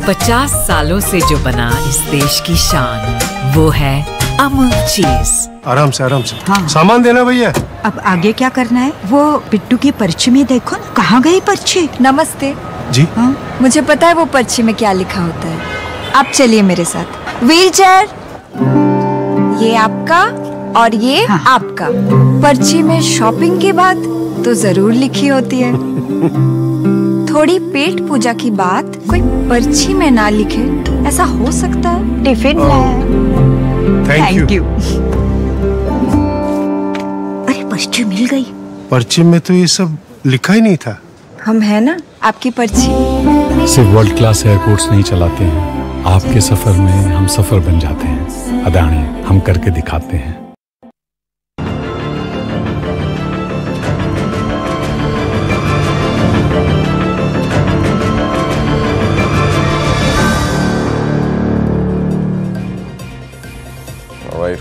50 सालों से जो बना इस देश की शान, वो है अमूल चीज। आराम से हाँ। सामान देना भैया। अब आगे क्या करना है? वो पिट्टू की पर्ची में देखो ना, कहाँ गई पर्ची? नमस्ते जी। हाँ, मुझे पता है वो पर्ची में क्या लिखा होता है। आप चलिए मेरे साथ। व्हीलचेयर, ये आपका और ये आपका। पर्ची में शॉपिंग की बात तो जरूर लिखी होती है। थोड़ी पेट पूजा की बात कोई पर्ची में ना लिखे, ऐसा हो सकता है? टिफिन लाया। Thank you. अरे पर्ची मिल गई। पर्ची में तो ये सब लिखा ही नहीं था। हम है ना आपकी पर्ची। सिर्फ वर्ल्ड क्लास एयरपोर्ट्स नहीं चलाते हैं, आपके सफर में हम सफर बन जाते हैं। अदानी, हम करके दिखाते हैं।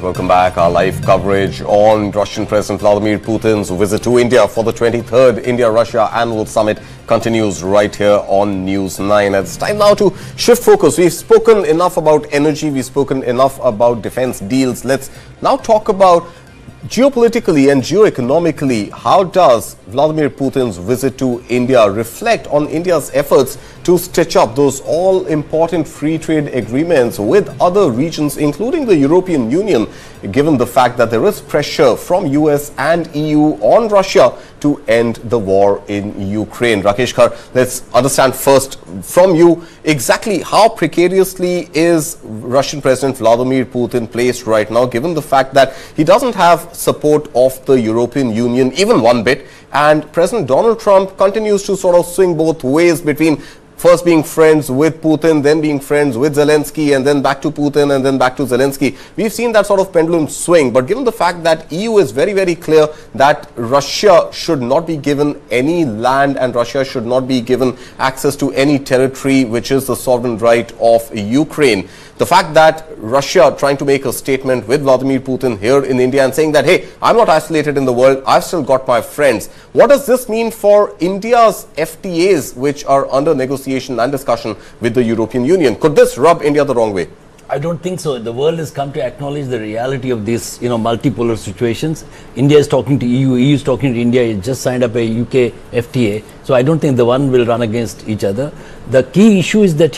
Welcome back. Our live coverage on Russian President Vladimir Putin's visit to India for the 23rd India-Russia Annual Summit continues right here on News 9. It's time now to shift focus. We've spoken enough about energy. We've spoken enough about defense deals. Let's now talk about Geopolitically and geoeconomically, how does Vladimir Putin's visit to India reflect on India's efforts to stitch up those all-important free trade agreements with other regions, including the European Union, given the fact that there is pressure from US and EU on Russia to end the war in Ukraine? Rakesh Khar, let's understand first from you exactly how precariously is Russian President Vladimir Putin placed right now, given the fact that he doesn't have support of the European Union even one bit, and President Donald Trump continues to sort of swing both ways between first being friends with Putin, then being friends with Zelensky, and then back to Putin, and then back to Zelensky. We've seen that sort of pendulum swing. But given the fact that EU is very, very clear that Russia should not be given any land and Russia should not be given access to any territory which is the sovereign right of Ukraine, the fact that Russia trying to make a statement with Vladimir Putin here in India and saying that, hey, I'm not isolated in the world, I've still got my friends. What does this mean for India's FTAs which are under negotiation and discussion with the European Union? Could this rub India the wrong way? I don't think so. The world has come to acknowledge the reality of these, multipolar situations. India is talking to EU, EU is talking to India. It just signed up a UK FTA. So I don't think the one will run against each other. The key issue is that,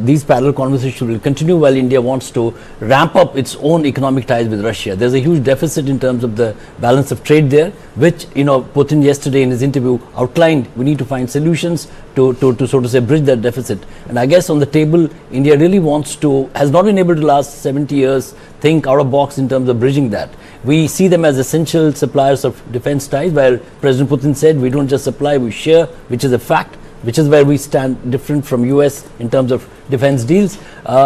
these parallel conversations will continue while India wants to ramp up its own economic ties with Russia. There's a huge deficit in terms of the balance of trade there, which, Putin yesterday in his interview outlined. We need to find solutions to so to say bridge that deficit. And I guess on the table, India really has not been able to last 70 years think out of box in terms of bridging that. We see them as essential suppliers of defense ties, while President Putin said we don't just supply, we share, which is a fact, which is where we stand different from US in terms of defense deals.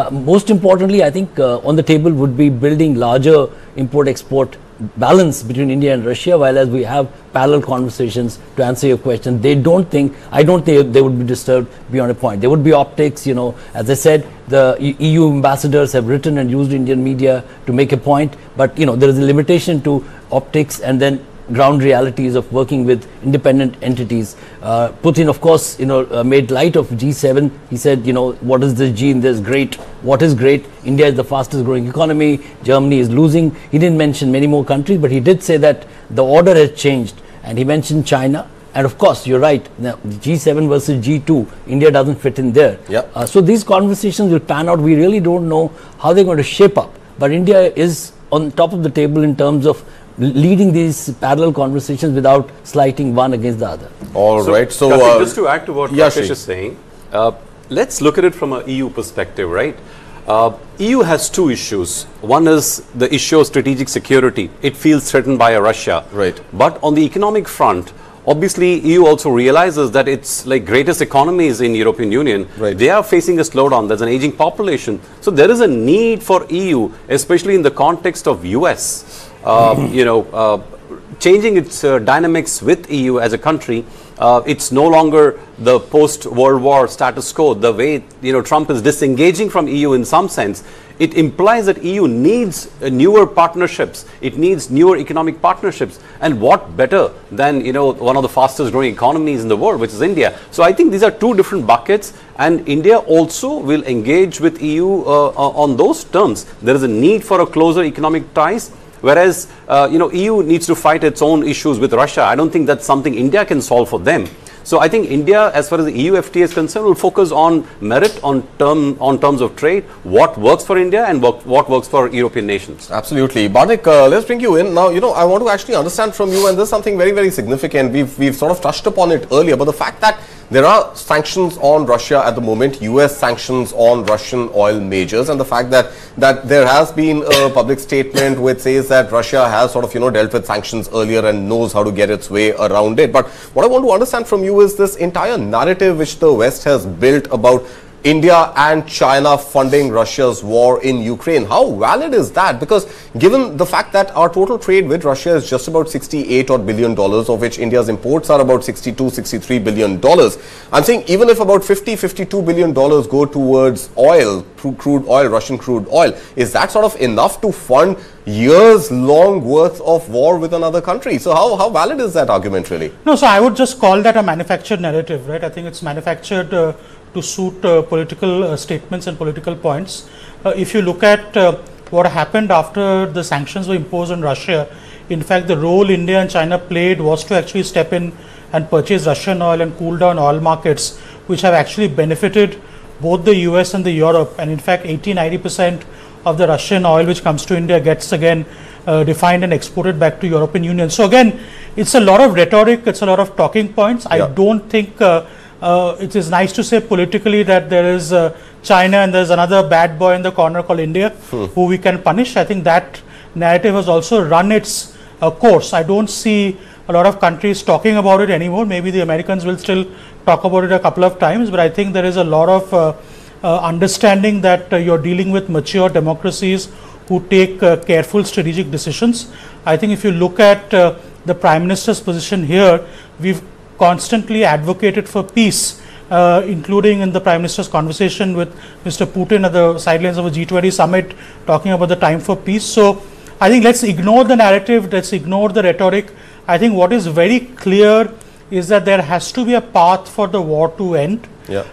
Most importantly, I think on the table would be building larger import-export balance between India and Russia, while as we have parallel conversations. To answer your question, I don't think they would be disturbed beyond a point. There would be optics, as I said, the EU ambassadors have written and used Indian media to make a point, but there is a limitation to optics and then ground realities of working with independent entities. Putin, of course, made light of G7. He said, what is this G in this? Great. What is great? India is the fastest growing economy. Germany is losing. He didn't mention many more countries, but he did say that the order has changed. And he mentioned China. And of course, you're right. Now, G7 versus G2, India doesn't fit in there. Yep. So these conversations will pan out. We really don't know how they're going to shape up. But India is on top of the table in terms of leading these parallel conversations without slighting one against the other. All right. So just to add to what Rakesh is saying, let's look at it from an EU perspective, right? EU has two issues. One is the issue of strategic security. It feels threatened by Russia. Right. But on the economic front, obviously, EU also realizes that it's like greatest economies in European Union. Right. They are facing a slowdown. There's an aging population. So there is a need for EU, especially in the context of US, changing its dynamics with EU as a country. It's no longer the post-World War status quo. The way Trump is disengaging from EU in some sense, it implies that EU needs newer partnerships. It needs newer economic partnerships. And what better than one of the fastest growing economies in the world, which is India. So I think these are two different buckets, and India also will engage with EU on those terms. There is a need for a closer economic ties. Whereas, EU needs to fight its own issues with Russia. I don't think that's something India can solve for them. So I think India, as far as the EU FTA is concerned, will focus on merit, on terms of trade, what works for India and what works for European nations. Absolutely. Bardik, let's bring you in. Now, I want to actually understand from you, and this is something very, very significant. We've sort of touched upon it earlier, but the fact that there are sanctions on Russia at the moment, US sanctions on Russian oil majors, and the fact that there has been a public statement which says that Russia has sort of, dealt with sanctions earlier and knows how to get its way around it. But what I want to understand from you is this entire narrative which the West has built about India and China funding Russia's war in Ukraine. How valid is that? Because given the fact that our total trade with Russia is just about $68 odd billion, of which India's imports are about $63 billion. I'm saying even if about $52 billion go towards oil, crude oil, Russian crude oil, is that sort of enough to fund years-long worth of war with another country? So how valid is that argument really? No, so I would just call that a manufactured narrative, right? I think it's manufactured to suit political statements and political points. If you look at what happened after the sanctions were imposed on Russia, in fact, the role India and China played was to actually step in and purchase Russian oil and cool down oil markets, which have actually benefited both the US and the Europe. And in fact, 80-90% of the Russian oil which comes to India gets again refined and exported back to European Union. So again, it's a lot of rhetoric, it's a lot of talking points. I don't think it is nice to say politically that there is China and there's another bad boy in the corner called India who we can punish. I think that narrative has also run its course. I don't see a lot of countries talking about it anymore. Maybe the Americans will still talk about it a couple of times, but I think there is a lot of understanding that you're dealing with mature democracies who take careful strategic decisions. I think if you look at the Prime Minister's position here, we've constantly advocated for peace, including in the Prime Minister's conversation with Mr. Putin at the sidelines of a G20 summit, talking about the time for peace. So I think let's ignore the narrative, let's ignore the rhetoric. I think what is very clear is that there has to be a path for the war to end.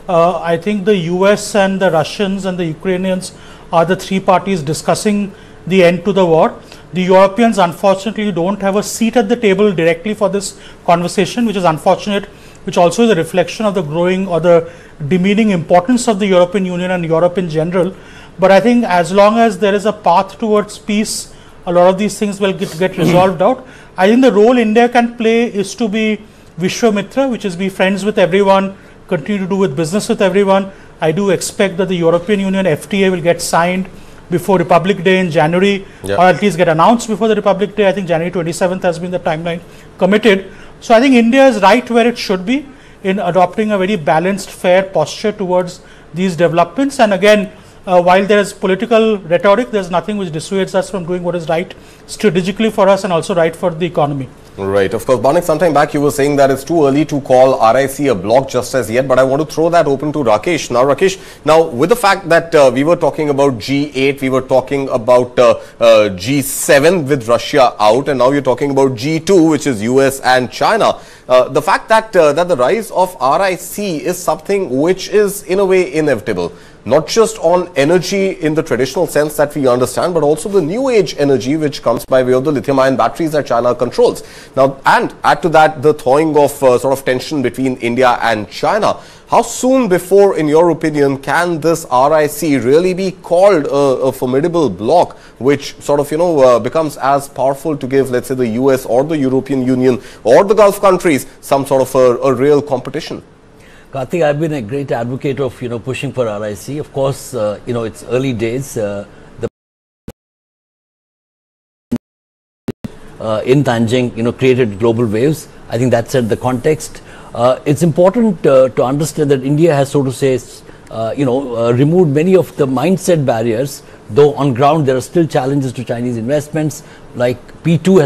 I think the US and the Russians and the Ukrainians are the three parties discussing the end to the war. The Europeans unfortunately don't have a seat at the table directly for this conversation, which is unfortunate, which also is a reflection of the growing or the demeaning importance of the European Union and Europe in general. But I think as long as there is a path towards peace, a lot of these things will get resolved out. I think the role India can play is to be Vishwamitra, which is be friends with everyone, continue to do with business with everyone. I do expect that the European Union FTA will get signed before Republic Day in January, or at least get announced before the Republic Day. I think January 27th has been the timeline committed. So I think India is right where it should be in adopting a very balanced, fair posture towards these developments. And again, while there is political rhetoric, there is nothing which dissuades us from doing what is right strategically for us and also right for the economy. Right. Of course, Banik, sometime back you were saying that it's too early to call RIC a bloc just as yet, but I want to throw that open to Rakesh. Now, Rakesh, now with the fact that we were talking about G8, we were talking about G7 with Russia out, and now you're talking about G2, which is US and China. The fact that the rise of RIC is something which is in a way inevitable, not just on energy in the traditional sense that we understand, but also the new age energy which comes by way of the lithium-ion batteries that China controls. Now, and add to that the thawing of sort of tension between India and China. How soon before, in your opinion, can this RIC really be called a formidable bloc which sort of, becomes as powerful to give, let's say, the US or the European Union or the Gulf countries some sort of a real competition? Karthik, I've been a great advocate of, pushing for RIC. Of course, it's early days. In Tanjung, created global waves. I think that's at the context. It's important to understand that India has, so to say, removed many of the mindset barriers, though on ground there are still challenges to Chinese investments, like P2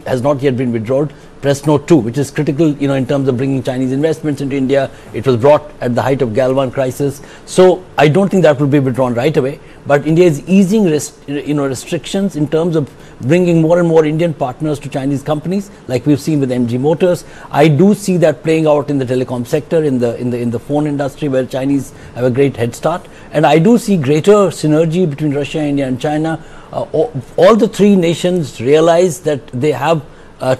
has not yet been withdrawn. Press Note 2, which is critical, in terms of bringing Chinese investments into India. It was brought at the height of Galwan crisis. So I don't think that will be withdrawn right away. But India is easing restrictions in terms of bringing more and more Indian partners to Chinese companies, like we've seen with MG Motors. I do see that playing out in the telecom sector, in the phone industry, where Chinese have a great head start. And I do see greater synergy between Russia, India, and China. All the three nations realize that they have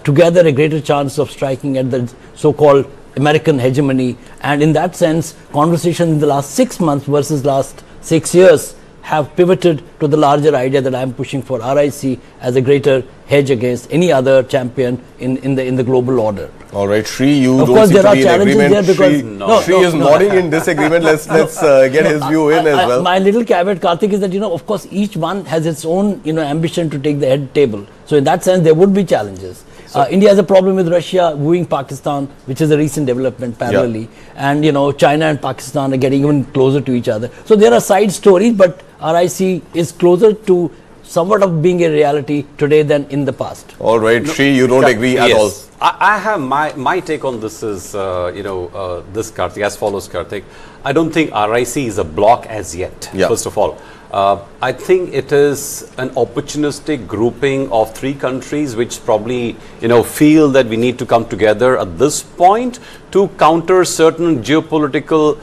together a greater chance of striking at the so-called American hegemony, and in that sense, conversations in the last 6 months versus last 6 years have pivoted to the larger idea that I am pushing for RIC as a greater hedge against any other champion in the global order. All right, Shri, you of don't course, seem there to are be in challenges agreement. there because Shri is nodding in disagreement. Let's get his view in as well. My little caveat, Karthik, is that of course each one has its own ambition to take the head table. So in that sense, there would be challenges. India has a problem with Russia wooing Pakistan, which is a recent development parallelly, and China and Pakistan are getting even closer to each other. So there are side stories, but RIC is closer to somewhat of being a reality today than in the past. All right, Shri, you don't agree at all. I have my take on this is this, Karthik, as follows, Karthik. I don't think RIC is a bloc as yet. First of all, I think it is an opportunistic grouping of three countries which probably feel that we need to come together at this point to counter certain geopolitical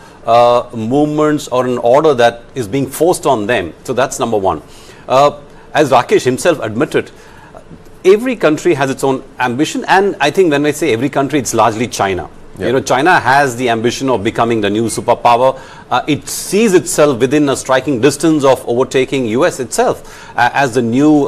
movements or an order that is being forced on them. So that's number one. As Rakesh himself admitted, every country has its own ambition, and I think when I say every country, it's largely China. Yeah. You know, China has the ambition of becoming the new superpower. It sees itself within a striking distance of overtaking US itself as the new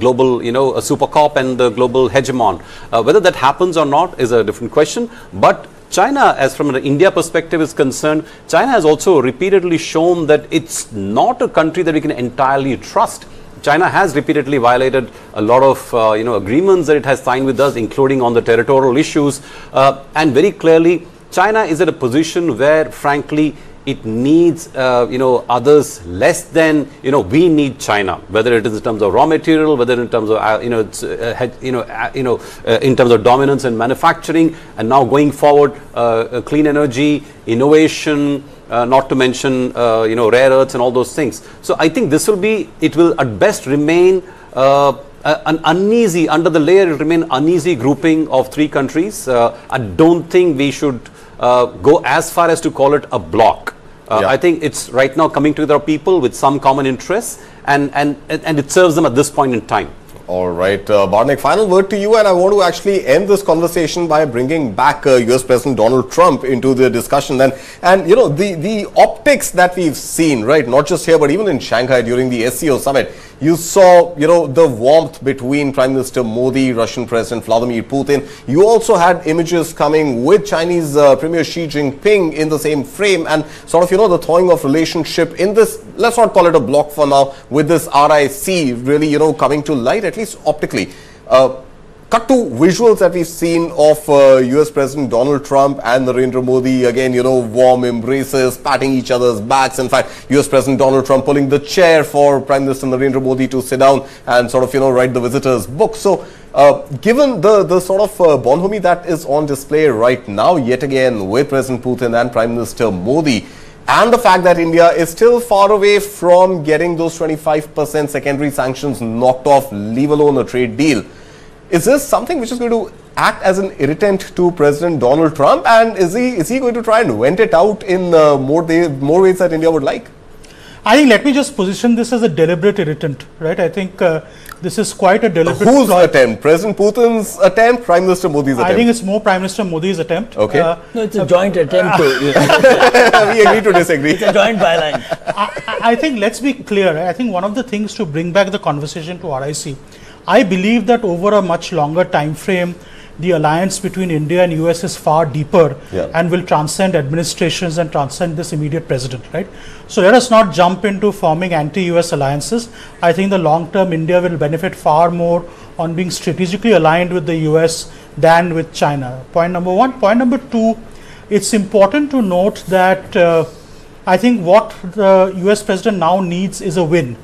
global, you know, supercop and the global hegemon. Whether that happens or not is a different question. But China, as from an India perspective is concerned, China has also repeatedly shown that it's not a country that we can entirely trust. China has repeatedly violated a lot of you know, agreements that it has signed with us, including on the territorial issues. And very clearly, China is at a position where, frankly, it needs you know, others less than, you know, we need China, whether it is in terms of raw material, whether in terms of you know, it's, in terms of dominance in manufacturing, and now going forward, clean energy, innovation. Not to mention, you know, rare earths and all those things. So I think this will be, it will at best remain an uneasy, under the layer, it will remain uneasy grouping of three countries. I don't think we should go as far as to call it a bloc. I think it's right now coming together of people with some common interests, and it serves them at this point in time. All right, Barnik, final word to you, and I want to actually end this conversation by bringing back US President Donald Trump into the discussion. And you know, the optics that we've seen, right, not just here, but even in Shanghai during the SCO summit, you saw, you know, the warmth between Prime Minister Modi, Russian President Vladimir Putin. You also had images coming with Chinese Premier Xi Jinping in the same frame, and sort of, you know, the thawing of relationship in this, let's not call it a bloc for now, with this RIC really, you know, coming to light, at least optically. Cut to visuals that we've seen of US President Donald Trump and Narendra Modi, again, you know, warm embraces, patting each other's backs. In fact, US President Donald Trump pulling the chair for Prime Minister Narendra Modi to sit down and sort of, you know, write the visitor's book. So, given the sort of bonhomie that is on display right now, yet again, with President Putin and Prime Minister Modi, and the fact that India is still far away from getting those 25% secondary sanctions knocked off, leave alone a trade deal, is this something which is going to act as an irritant to President Donald Trump? And is he going to try and vent it out in more ways that India would like? I think, let me just position this as a deliberate irritant, right? I think this is quite a deliberate... Whose attempt? President Putin's attempt? Prime Minister Modi's attempt? I think it's more Prime Minister Modi's attempt. Okay. No, it's a joint attempt to... We agree to disagree. It's a joint byline. I think, let's be clear, I think one of the things to bring back the conversation to RIC, I believe that over a much longer time frame, the alliance between India and US is far deeper and will transcend administrations and transcend this immediate president, right? So let us not jump into forming anti-US alliances. I think the long-term India will benefit far more on being strategically aligned with the US than with China. Point number one. Point number two, it's important to note that I think what the US president now needs is a win.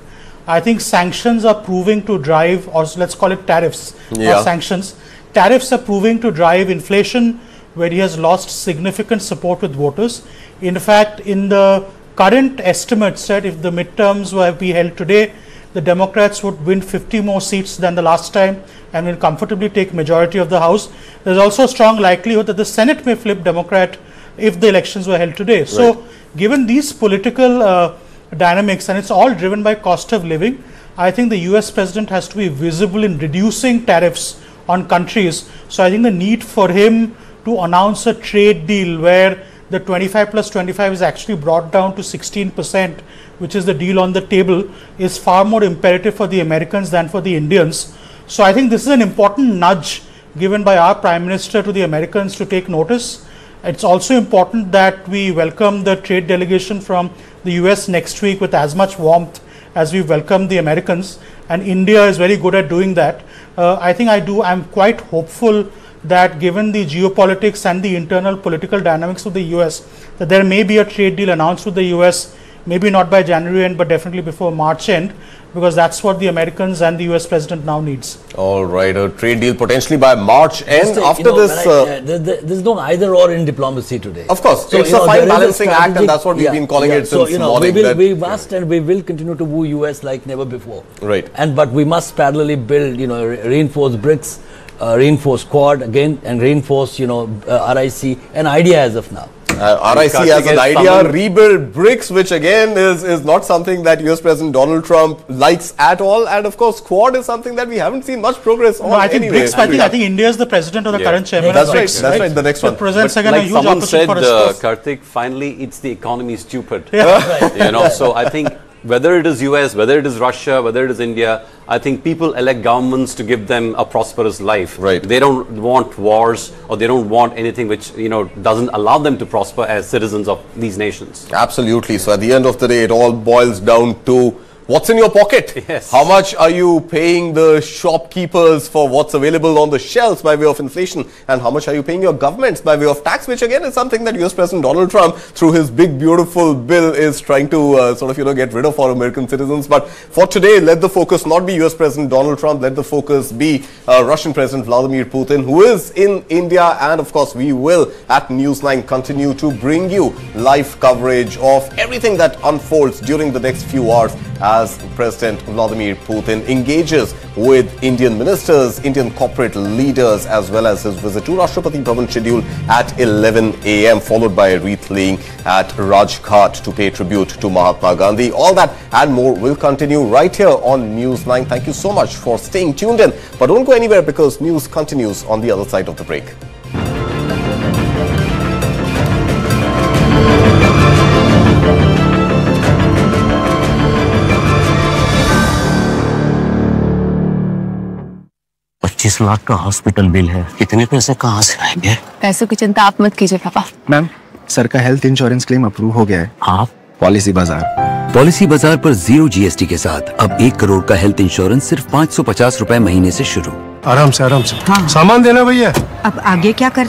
I think sanctions are proving to drive, or let's call it tariffs, or sanctions. Tariffs are proving to drive inflation, where he has lost significant support with voters. In fact, in the current estimates, that if the midterms were to be held today, the Democrats would win 50 more seats than the last time and will comfortably take majority of the House. There's also a strong likelihood that the Senate may flip Democrat if the elections were held today. Right. So, given these political dynamics, and it's all driven by cost of living, I think the US president has to be visible in reducing tariffs on countries. So I think the need for him to announce a trade deal where the 25 plus 25 is actually brought down to 16%, which is the deal on the table, is far more imperative for the Americans than for the Indians. So I think this is an important nudge given by our Prime Minister to the Americans to take notice. It's also important that we welcome the trade delegation from the US next week with as much warmth as we welcome the Americans, and India is very good at doing that. I think I'm quite hopeful that given the geopolitics and the internal political dynamics of the US, that there may be a trade deal announced with the US, maybe not by January end, but definitely before March end, because that's what the Americans and the US president now needs. All right, a trade deal potentially by March end. After this... there's no either or in diplomacy today. Of course, so, it's a fine balancing act, and that's what we've been calling it since morning. We must and we will continue to woo US like never before. Right. But we must parallelly build, reinforce BRICS, reinforce Quad again, and reinforce, RIC, an idea as of now. RIC has an idea, rebuild BRICS, which again is not something that US President Donald Trump likes at all. And of course, Quad is something that we haven't seen much progress on. No, I think anyway. BRICS, I think India is the president or the current chairman. That's right. That's right. The next one. Presents again like a huge someone opportunity said, for us. Karthik, finally, it's the economy stupid. You know, so I think whether it is US, whether it is Russia, whether it is India, I think people elect governments to give them a prosperous life. Right. They don't want wars, or they don't want anything which, you know, doesn't allow them to prosper as citizens of these nations. Absolutely. So at the end of the day, it all boils down to what's in your pocket? Yes. How much are you paying the shopkeepers for what's available on the shelves by way of inflation? And how much are you paying your governments by way of tax? Which again is something that US President Donald Trump, through his big beautiful bill, is trying to sort of, you know, get rid of for American citizens. But for today, let the focus not be US President Donald Trump. Let the focus be Russian President Vladimir Putin, who is in India. And of course, we will at News9 continue to bring you live coverage of everything that unfolds during the next few hours as President Vladimir Putin engages with Indian ministers, Indian corporate leaders, as well as his visit to Rashtrapati Bhavan scheduled at 11 a.m. followed by a wreath laying at Rajghat to pay tribute to Mahatma Gandhi. All that and more will continue right here on News9. Thank you so much for staying tuned in. But don't go anywhere, because news continues on the other side of the break. $25 lakh का hospital bill है, इतने पैसे कहाँ से आएंगे? पैसों की चिंता आप मत कीजिए पापा। मैम, सर का हेल्थ इंश्योरेंस क्लेम अप्रूव हो गया है। आप पॉलिसी बाजार। पॉलिसी बाजार पर 0 GST के साथ अब 1 करोड़ का हेल्थ इंश्योरेंस सिर्फ 550 रुपए महीने से शुरू। आराम से। हाँ। सामान देना भैया। अब आगे क्या करना?